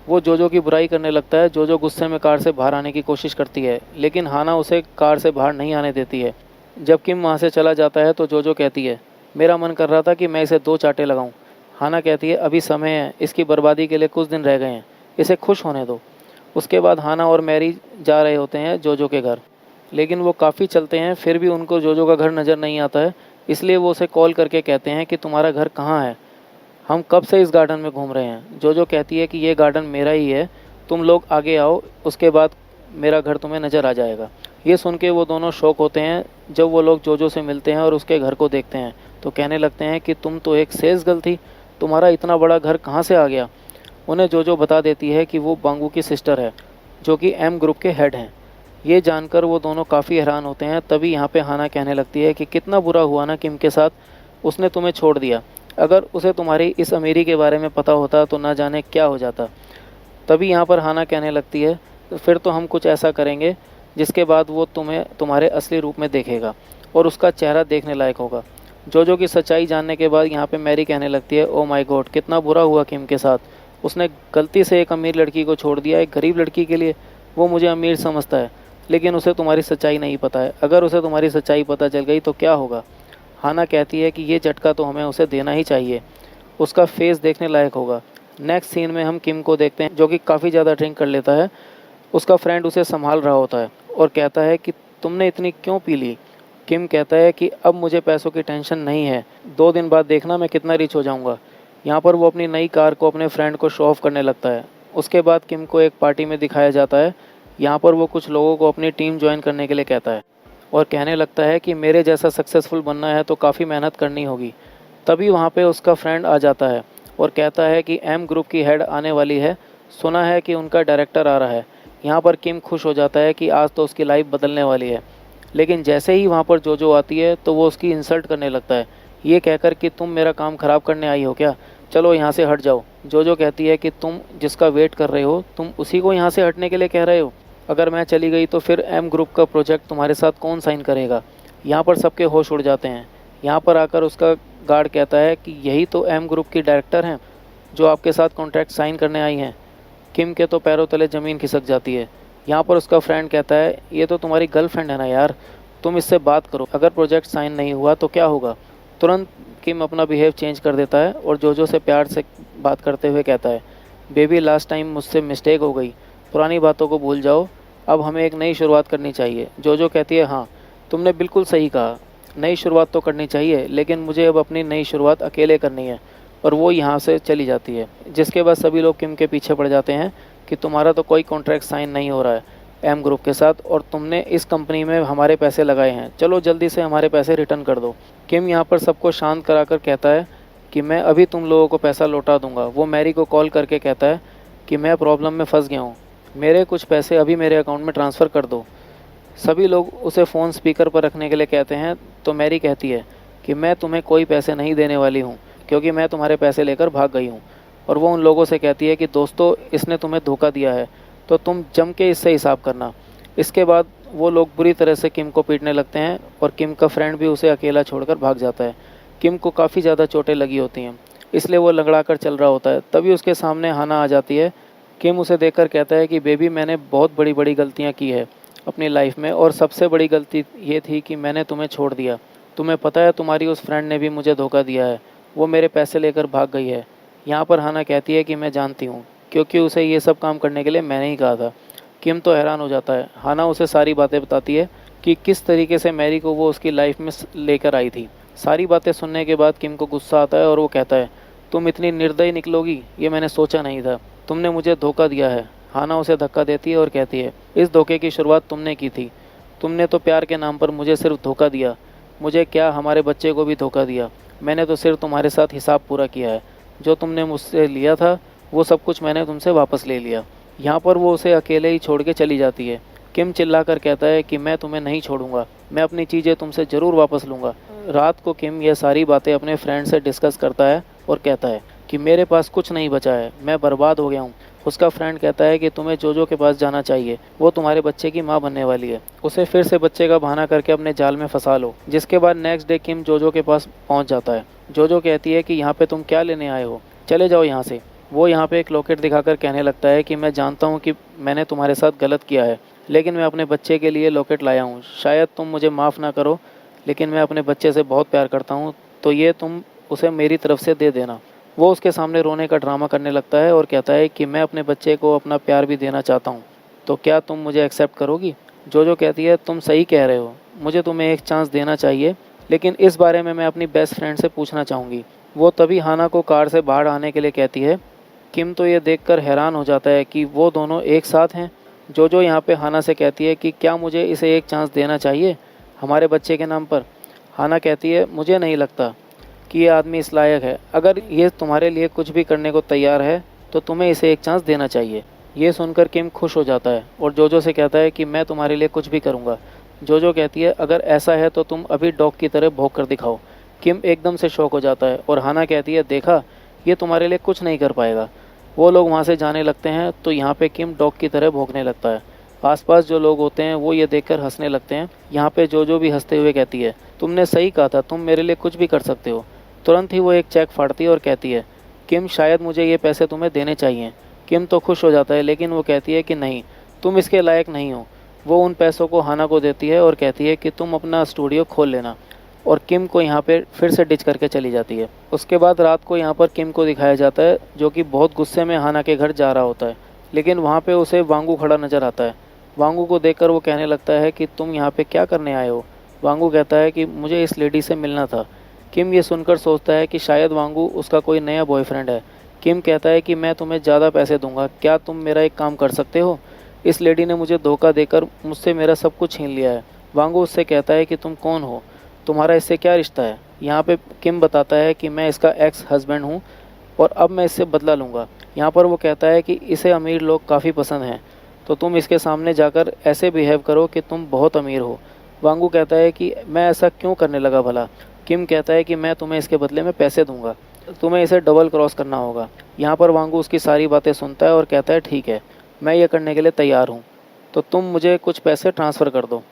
वो जोजो की बुराई करने लगता है। जोजो गुस्से में कार से बाहर आने की कोशिश करती है, लेकिन हाना उसे कार से बाहर नहीं आने देती है। जब किम वहाँ से चला जाता है तो जोजो कहती है, मेरा मन कर रहा था कि मैं इसे 2 चांटे लगाऊं। हाना कहती है, अभी समय है, इसकी बर्बादी के लिए कुछ दिन रह गए हैं, इसे खुश होने दो। उसके बाद हाना और मैरी जा रहे होते हैं जोजो के घर, लेकिन वो काफ़ी चलते हैं फिर भी उनको जोजो का घर नज़र नहीं आता है। इसलिए वो उसे कॉल करके कहते हैं कि तुम्हारा घर कहाँ है, हम कब से इस गार्डन में घूम रहे हैं। जोजो कहती है कि ये गार्डन मेरा ही है, तुम लोग आगे आओ, उसके बाद मेरा घर तुम्हें नज़र आ जाएगा। ये सुन के वो दोनों शौक होते हैं। जब वो लोग जोजो से मिलते हैं और उसके घर को देखते हैं तो कहने लगते हैं कि तुम तो एक सेल्स गर्ल थी, तुम्हारा इतना बड़ा घर कहाँ से आ गया। उन्हें जोजो बता देती है कि वो बांगू की सिस्टर है, जो कि एम ग्रुप के हेड हैं। ये जानकर वो दोनों काफ़ी हैरान होते हैं। तभी यहाँ पे हाना कहने लगती है कि कितना बुरा हुआ ना किम के साथ, उसने तुम्हें छोड़ दिया। अगर उसे तुम्हारी इस अमीरी के बारे में पता होता तो ना जाने क्या हो जाता। तभी यहाँ पर हाना कहने लगती है, फिर तो हम कुछ ऐसा करेंगे जिसके बाद वो तुम्हें तुम्हारे असली रूप में देखेगा और उसका चेहरा देखने लायक होगा। जोजो की सच्चाई जानने के बाद यहाँ पे मैरी कहने लगती है, ओ माय गॉड, कितना बुरा हुआ किम के साथ, उसने गलती से एक अमीर लड़की को छोड़ दिया एक गरीब लड़की के लिए। वो मुझे अमीर समझता है, लेकिन उसे तुम्हारी सच्चाई नहीं पता है। अगर उसे तुम्हारी सच्चाई पता चल गई तो क्या होगा। हाना कहती है कि ये झटका तो हमें उसे देना ही चाहिए, उसका फेस देखने लायक होगा। नेक्स्ट सीन में हम किम को देखते हैं, जो कि काफ़ी ज़्यादा ड्रिंक कर लेता है। उसका फ्रेंड उसे संभाल रहा होता है और कहता है कि तुमने इतनी क्यों पी ली। किम कहता है कि अब मुझे पैसों की टेंशन नहीं है, 2 दिन बाद देखना मैं कितना रिच हो जाऊंगा। यहाँ पर वो अपनी नई कार को अपने फ्रेंड को शो ऑफ करने लगता है। उसके बाद किम को एक पार्टी में दिखाया जाता है। यहाँ पर वो कुछ लोगों को अपनी टीम ज्वाइन करने के लिए कहता है और कहने लगता है कि मेरे जैसा सक्सेसफुल बनना है तो काफ़ी मेहनत करनी होगी। तभी वहाँ पे उसका फ्रेंड आ जाता है और कहता है कि एम ग्रुप की हेड आने वाली है, सुना है कि उनका डायरेक्टर आ रहा है। यहाँ पर किम खुश हो जाता है कि आज तो उसकी लाइफ बदलने वाली है। लेकिन जैसे ही वहाँ पर जोजो आती है तो वो उसकी इंसल्ट करने लगता है, ये कहकर कि तुम मेरा काम ख़राब करने आई हो क्या, चलो यहाँ से हट जाओ। जोजो कहती है कि तुम जिसका वेट कर रहे हो तुम उसी को यहाँ से हटने के लिए कह रहे हो। अगर मैं चली गई तो फिर एम ग्रुप का प्रोजेक्ट तुम्हारे साथ कौन साइन करेगा। यहाँ पर सबके होश उड़ जाते हैं। यहाँ पर आकर उसका गार्ड कहता है कि यही तो एम ग्रुप की डायरेक्टर हैं जो आपके साथ कॉन्ट्रैक्ट साइन करने आई हैं। किम के तो पैरों तले ज़मीन खिसक जाती है। यहाँ पर उसका फ्रेंड कहता है ये तो तुम्हारी गर्लफ्रेंड है ना यार, तुम इससे बात करो, अगर प्रोजेक्ट साइन नहीं हुआ तो क्या होगा। तुरंत किम अपना बिहेव चेंज कर देता है और जोजो से प्यार से बात करते हुए कहता है, बेबी लास्ट टाइम मुझसे मिस्टेक हो गई, पुरानी बातों को भूल जाओ, अब हमें एक नई शुरुआत करनी चाहिए। जोजो कहती है हाँ तुमने बिल्कुल सही कहा, नई शुरुआत तो करनी चाहिए, लेकिन मुझे अब अपनी नई शुरुआत अकेले करनी है। और वो यहाँ से चली जाती है। जिसके बाद सभी लोग किम के पीछे पड़ जाते हैं कि तुम्हारा तो कोई कॉन्ट्रैक्ट साइन नहीं हो रहा है एम ग्रुप के साथ और तुमने इस कंपनी में हमारे पैसे लगाए हैं, चलो जल्दी से हमारे पैसे रिटर्न कर दो। किम यहाँ पर सबको शांत कराकर कहता है कि मैं अभी तुम लोगों को पैसा लौटा दूंगा। वो मैरी को कॉल करके कहता है कि मैं प्रॉब्लम में फंस गया हूँ, मेरे कुछ पैसे अभी मेरे अकाउंट में ट्रांसफ़र कर दो। सभी लोग उसे फ़ोन स्पीकर पर रखने के लिए कहते हैं तो मैरी कहती है कि मैं तुम्हें कोई पैसे नहीं देने वाली हूँ क्योंकि मैं तुम्हारे पैसे लेकर भाग गई हूँ। और वो उन लोगों से कहती है कि दोस्तों इसने तुम्हें धोखा दिया है तो तुम जम के इससे हिसाब करना। इसके बाद वो लोग बुरी तरह से किम को पीटने लगते हैं और किम का फ्रेंड भी उसे अकेला छोड़कर भाग जाता है। किम को काफ़ी ज़्यादा चोटें लगी होती हैं इसलिए वो लंगड़ा कर चल रहा होता है। तभी उसके सामने हाना आ जाती है। किम उसे देखकर कहता है कि बेबी मैंने बहुत बड़ी बड़ी गलतियाँ की है अपनी लाइफ में और सबसे बड़ी गलती ये थी कि मैंने तुम्हें छोड़ दिया। तुम्हें पता है तुम्हारी उस फ्रेंड ने भी मुझे धोखा दिया है, वो मेरे पैसे लेकर भाग गई है। यहाँ पर हाना कहती है कि मैं जानती हूँ क्योंकि उसे ये सब काम करने के लिए मैंने ही कहा था। किम तो हैरान हो जाता है। हाना उसे सारी बातें बताती है कि किस तरीके से मैरी को वो उसकी लाइफ में लेकर आई थी। सारी बातें सुनने के बाद किम को गुस्सा आता है और वो कहता है तुम इतनी निर्दयी निकलोगी ये मैंने सोचा नहीं था, तुमने मुझे धोखा दिया है। हाना उसे धक्का देती है और कहती है इस धोखे की शुरुआत तुमने की थी, तुमने तो प्यार के नाम पर मुझे सिर्फ धोखा दिया, मुझे क्या हमारे बच्चे को भी धोखा दिया। मैंने तो सिर्फ तुम्हारे साथ हिसाब पूरा किया है, जो तुमने मुझसे लिया था वो सब कुछ मैंने तुमसे वापस ले लिया। यहाँ पर वो उसे अकेले ही छोड़ के चली जाती है। किम चिल्लाकर कहता है कि मैं तुम्हें नहीं छोड़ूंगा, मैं अपनी चीज़ें तुमसे ज़रूर वापस लूँगा। रात को किम ये सारी बातें अपने फ्रेंड से डिस्कस करता है और कहता है कि मेरे पास कुछ नहीं बचा है, मैं बर्बाद हो गया हूँ। उसका फ्रेंड कहता है कि तुम्हें जोजो के पास जाना चाहिए, वो तुम्हारे बच्चे की माँ बनने वाली है, उसे फिर से बच्चे का बहाना करके अपने जाल में फंसा लो। जिसके बाद नेक्स्ट डे किम जोजो के पास पहुँच जाता है। जोजो कहती है कि यहाँ पे तुम क्या लेने आए हो, चले जाओ यहाँ से। वो यहाँ पे एक लॉकेट दिखाकर कहने लगता है कि मैं जानता हूँ कि मैंने तुम्हारे साथ गलत किया है, लेकिन मैं अपने बच्चे के लिए लॉकेट लाया हूँ। शायद तुम मुझे माफ़ ना करो, लेकिन मैं अपने बच्चे से बहुत प्यार करता हूँ, तो ये तुम उसे मेरी तरफ से दे देना। वो उसके सामने रोने का ड्रामा करने लगता है और कहता है कि मैं अपने बच्चे को अपना प्यार भी देना चाहता हूँ, तो क्या तुम मुझे एक्सेप्ट करोगी। जोजो कहती है तुम सही कह रहे हो, मुझे तुम्हें एक चांस देना चाहिए, लेकिन इस बारे में मैं अपनी बेस्ट फ्रेंड से पूछना चाहूँगी। वो तभी हाना को कार से बाहर आने के लिए कहती है। किम तो ये देखकर हैरान हो जाता है कि वो दोनों एक साथ हैं। जोजो यहाँ पे हाना से कहती है कि क्या मुझे इसे एक चांस देना चाहिए हमारे बच्चे के नाम पर। हाना कहती है मुझे नहीं लगता कि ये आदमी इस लायक है, अगर ये तुम्हारे लिए कुछ भी करने को तैयार है तो तुम्हें इसे एक चांस देना चाहिए। ये सुनकर किम खुश हो जाता है और जोजो से कहता है कि मैं तुम्हारे लिए कुछ भी करूँगा। जोजो कहती है अगर ऐसा है तो तुम अभी डॉग की तरह भौंक कर दिखाओ। किम एकदम से शॉक हो जाता है और हाना कहती है देखा, ये तुम्हारे लिए कुछ नहीं कर पाएगा। वो लोग वहाँ से जाने लगते हैं तो यहाँ पे किम डॉग की तरह भौंकने लगता है। आसपास जो लोग होते हैं वो ये देखकर हंसने लगते हैं। यहाँ पे जोजो भी हंसते हुए कहती है तुमने सही कहा था, तुम मेरे लिए कुछ भी कर सकते हो। तुरंत ही वो एक चेक फाड़ती है और कहती है किम शायद मुझे ये पैसे तुम्हें देने चाहिए। किम तो खुश हो जाता है, लेकिन वो कहती है कि नहीं, तुम इसके लायक नहीं हो। वो उन पैसों को हाना को देती है और कहती है कि तुम अपना स्टूडियो खोल लेना, और किम को यहाँ पे फिर से डिच करके चली जाती है। उसके बाद रात को यहाँ पर किम को दिखाया जाता है जो कि बहुत गुस्से में हाना के घर जा रहा होता है, लेकिन वहाँ पे उसे वांगू खड़ा नज़र आता है। वांगू को देखकर वो कहने लगता है कि तुम यहाँ पे क्या करने आए हो, वांगू कहता है कि मुझे इस लेडी से मिलना था। किम ये सुनकर सोचता है कि शायद वांगू उसका कोई नया बॉयफ्रेंड है। किम कहता है कि मैं तुम्हें ज़्यादा पैसे दूंगा, क्या तुम मेरा एक काम कर सकते हो? इस लेडी ने मुझे धोखा देकर मुझसे मेरा सब कुछ छीन लिया है। वांगू उससे कहता है कि तुम कौन हो, तुम्हारा इससे क्या रिश्ता है? यहाँ पे किम बताता है कि मैं इसका एक्स हस्बैंड हूँ और अब मैं इससे बदला लूँगा। यहाँ पर वो कहता है कि इसे अमीर लोग काफ़ी पसंद हैं, तो तुम इसके सामने जाकर ऐसे बिहेव करो कि तुम बहुत अमीर हो। वांगू कहता है कि मैं ऐसा क्यों करने लगा भला? किम कहता है कि मैं तुम्हें इसके बदले में पैसे दूंगा, तुम्हें इसे डबल क्रॉस करना होगा। यहाँ पर वांगू उसकी सारी बातें सुनता है और कहता है ठीक है, मैं ये करने के लिए तैयार हूँ, तो तुम मुझे कुछ पैसे ट्रांसफ़र कर दो।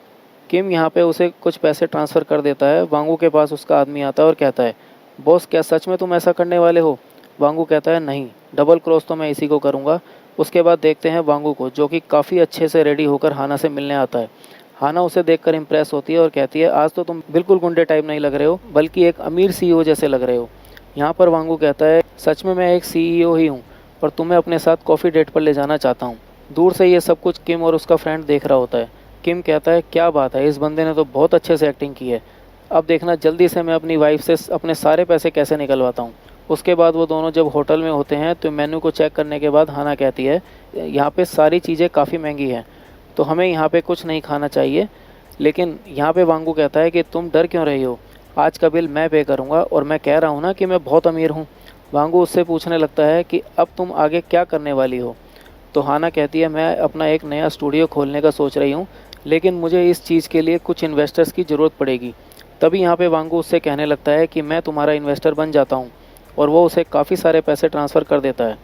किम यहाँ पे उसे कुछ पैसे ट्रांसफ़र कर देता है। वांगू के पास उसका आदमी आता है और कहता है, बॉस क्या सच में तुम ऐसा करने वाले हो? वांगू कहता है नहीं, डबल क्रॉस तो मैं इसी को करूँगा। उसके बाद देखते हैं वांगू को, जो कि काफ़ी अच्छे से रेडी होकर हाना से मिलने आता है। हाना उसे देखकर इम्प्रेस होती है और कहती है आज तो तुम बिल्कुल गुंडे टाइप नहीं लग रहे हो, बल्कि एक अमीर सीईओ जैसे लग रहे हो। यहाँ पर वांगू कहता है सच में मैं एक सीईओ ही हूँ और तुम्हें अपने साथ कॉफ़ी डेट पर ले जाना चाहता हूँ। दूर से ये सब कुछ किम और उसका फ्रेंड देख रहा होता है। किम कहता है क्या बात है, इस बंदे ने तो बहुत अच्छे से एक्टिंग की है। अब देखना जल्दी से मैं अपनी वाइफ से अपने सारे पैसे कैसे निकलवाता हूँ। उसके बाद वो दोनों जब होटल में होते हैं तो मेन्यू को चेक करने के बाद हाना कहती है यहाँ पे सारी चीज़ें काफ़ी महंगी हैं, तो हमें यहाँ पे कुछ नहीं खाना चाहिए। लेकिन यहाँ पे वांगू कहता है कि तुम डर क्यों रही हो, आज का बिल मैं पे करूँगा और मैं कह रहा हूँ ना कि मैं बहुत अमीर हूँ। वांगू उससे पूछने लगता है कि अब तुम आगे क्या करने वाली हो? तो हाना कहती है मैं अपना एक नया स्टूडियो खोलने का सोच रही हूँ, लेकिन मुझे इस चीज़ के लिए कुछ इन्वेस्टर्स की ज़रूरत पड़ेगी। तभी यहाँ पे वांगू उससे कहने लगता है कि मैं तुम्हारा इन्वेस्टर बन जाता हूँ, और वो उसे काफ़ी सारे पैसे ट्रांसफ़र कर देता है।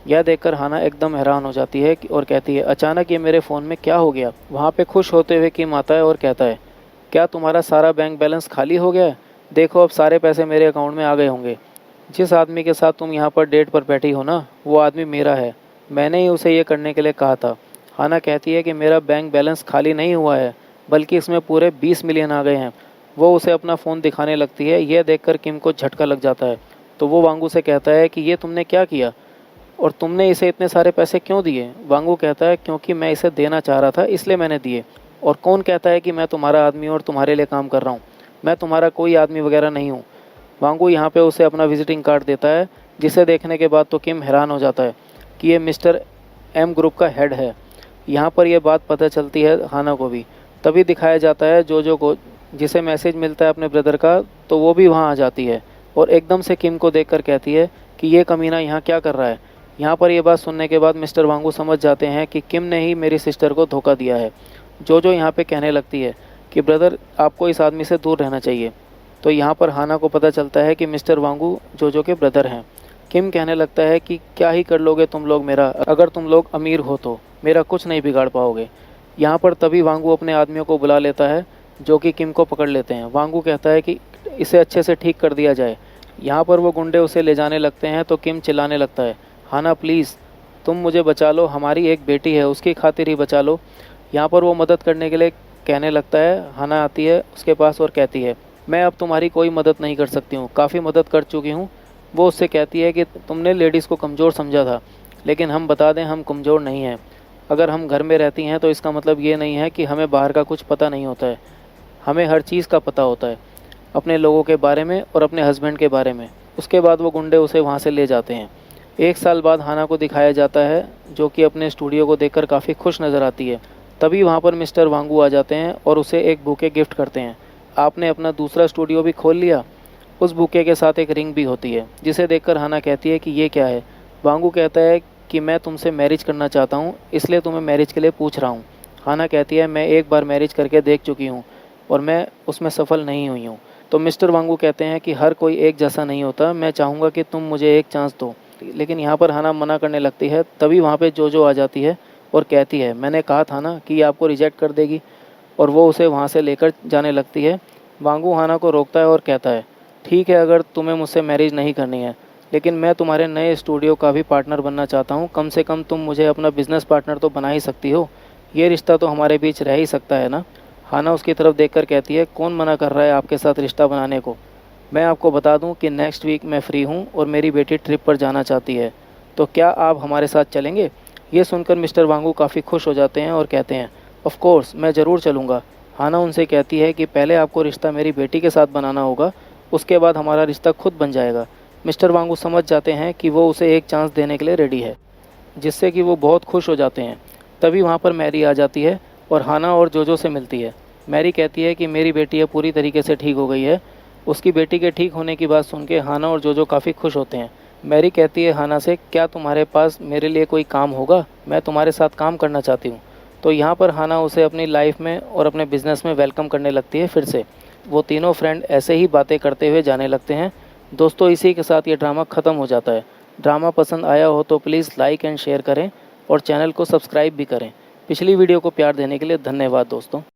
यह देखकर हाना एकदम हैरान हो जाती है और कहती है अचानक ये मेरे फ़ोन में क्या हो गया? वहाँ पे खुश होते हुए किम आता है और कहता है क्या तुम्हारा सारा बैंक बैलेंस खाली हो गया है? देखो अब सारे पैसे मेरे अकाउंट में आ गए होंगे। जिस आदमी के साथ तुम यहाँ पर डेट पर बैठी हो ना, वो आदमी मेरा है, मैंने ही उसे ये करने के लिए कहा था। हाना कहती है कि मेरा बैंक बैलेंस खाली नहीं हुआ है, बल्कि इसमें पूरे 20 मिलियन आ गए हैं। वो उसे अपना फ़ोन दिखाने लगती है। यह देखकर किम को झटका लग जाता है, तो वो वांगू से कहता है कि ये तुमने क्या किया और तुमने इसे इतने सारे पैसे क्यों दिए? वांगू कहता है क्योंकि मैं इसे देना चाह रहा था इसलिए मैंने दिए। और कौन कहता है कि मैं तुम्हारा आदमी हूँ और तुम्हारे लिए काम कर रहा हूँ? मैं तुम्हारा कोई आदमी वगैरह नहीं हूँ। वांगू यहाँ पे उसे अपना विजिटिंग कार्ड देता है, जिसे देखने के बाद तो किम हैरान हो जाता है कि ये मिस्टर एम ग्रुप का हेड है। यहाँ पर यह बात पता चलती है हाना को भी। तभी दिखाया जाता है जोजो को, जिसे मैसेज मिलता है अपने ब्रदर का, तो वो भी वहाँ आ जाती है और एकदम से किम को देखकर कहती है कि ये कमीना यहाँ क्या कर रहा है। यहाँ पर यह बात सुनने के बाद मिस्टर वांगू समझ जाते हैं कि किम ने ही मेरी सिस्टर को धोखा दिया है। जोजो यहाँ पे कहने लगती है कि ब्रदर आपको इस आदमी से दूर रहना चाहिए। तो यहाँ पर हाना को पता चलता है कि मिस्टर वांगू जोजो के ब्रदर हैं। किम कहने लगता है कि क्या ही कर लोगे तुम लोग मेरा, अगर तुम लोग अमीर हो तो मेरा कुछ नहीं बिगाड़ पाओगे। यहाँ पर तभी वांगू अपने आदमियों को बुला लेता है, जो कि किम को पकड़ लेते हैं। वांगू कहता है कि इसे अच्छे से ठीक कर दिया जाए। यहाँ पर वो गुंडे उसे ले जाने लगते हैं तो किम चिल्लाने लगता है हाना प्लीज़ तुम मुझे बचा लो, हमारी एक बेटी है उसकी खातिर ही बचा लो। यहाँ पर वो मदद करने के लिए कहने लगता है। हाना आती है उसके पास और कहती है मैं अब तुम्हारी कोई मदद नहीं कर सकती हूँ, काफ़ी मदद कर चुकी हूँ। वो उससे कहती है कि तुमने लेडीज़ को कमज़ोर समझा था, लेकिन हम बता दें हम कमज़ोर नहीं हैं। अगर हम घर में रहती हैं तो इसका मतलब ये नहीं है कि हमें बाहर का कुछ पता नहीं होता है। हमें हर चीज़ का पता होता है, अपने लोगों के बारे में और अपने हस्बैंड के बारे में। उसके बाद वो गुंडे उसे वहाँ से ले जाते हैं। 1 साल बाद हाना को दिखाया जाता है, जो कि अपने स्टूडियो को देखकर काफ़ी खुश नज़र आती है। तभी वहाँ पर मिस्टर वांगू आ जाते हैं और उसे एक बुके गिफ्ट करते हैं। आपने अपना दूसरा स्टूडियो भी खोल लिया? उस बुके के साथ एक रिंग भी होती है, जिसे देखकर हाना कहती है कि ये क्या है? वांगू कहता है कि मैं तुमसे मैरिज करना चाहता हूँ, इसलिए तुम्हें मैरिज के लिए पूछ रहा हूँ। हाना कहती है मैं एक बार मैरिज करके देख चुकी हूँ और मैं उसमें सफल नहीं हुई हूँ। तो मिस्टर वांगू कहते हैं कि हर कोई एक जैसा नहीं होता, मैं चाहूँगा कि तुम मुझे एक चांस दो। लेकिन यहाँ पर हाना मना करने लगती है। तभी वहाँ पे जोजो आ जाती है और कहती है मैंने कहा था ना कि ये आपको रिजेक्ट कर देगी, और वो उसे वहाँ से लेकर जाने लगती है। वांगू हाना को रोकता है और कहता है ठीक है, अगर तुम्हें मुझसे मैरिज नहीं करनी है, लेकिन मैं तुम्हारे नए स्टूडियो का भी पार्टनर बनना चाहता हूँ। कम से कम तुम मुझे अपना बिजनेस पार्टनर तो बना ही सकती हो, ये रिश्ता तो हमारे बीच रह ही सकता है ना। हाना उसकी तरफ देखकर कहती है कौन मना कर रहा है आपके साथ रिश्ता बनाने को? मैं आपको बता दूं कि नेक्स्ट वीक मैं फ्री हूं और मेरी बेटी ट्रिप पर जाना चाहती है, तो क्या आप हमारे साथ चलेंगे? ये सुनकर मिस्टर वांगू काफ़ी खुश हो जाते हैं और कहते हैं ऑफ कोर्स मैं ज़रूर चलूँगा। हाना उनसे कहती है कि पहले आपको रिश्ता मेरी बेटी के साथ बनाना होगा, उसके बाद हमारा रिश्ता खुद बन जाएगा। मिस्टर वांगू समझ जाते हैं कि वो उसे एक चांस देने के लिए रेडी है, जिससे कि वो बहुत खुश हो जाते हैं। तभी वहाँ पर मैरी आ जाती है और हाना और जोजो से मिलती है। मैरी कहती है कि मेरी बेटी अब पूरी तरीके से ठीक हो गई है। उसकी बेटी के ठीक होने की बात सुन के हाना और जोजो काफ़ी खुश होते हैं। मैरी कहती है हाना से, क्या तुम्हारे पास मेरे लिए कोई काम होगा, मैं तुम्हारे साथ काम करना चाहती हूँ। तो यहाँ पर हाना उसे अपनी लाइफ में और अपने बिजनेस में वेलकम करने लगती है फिर से। वो तीनों फ्रेंड ऐसे ही बातें करते हुए जाने लगते हैं। दोस्तों, इसी के साथ ये ड्रामा ख़त्म हो जाता है। ड्रामा पसंद आया हो तो प्लीज़ लाइक एंड शेयर करें और चैनल को सब्सक्राइब भी करें। पिछली वीडियो को प्यार देने के लिए धन्यवाद दोस्तों।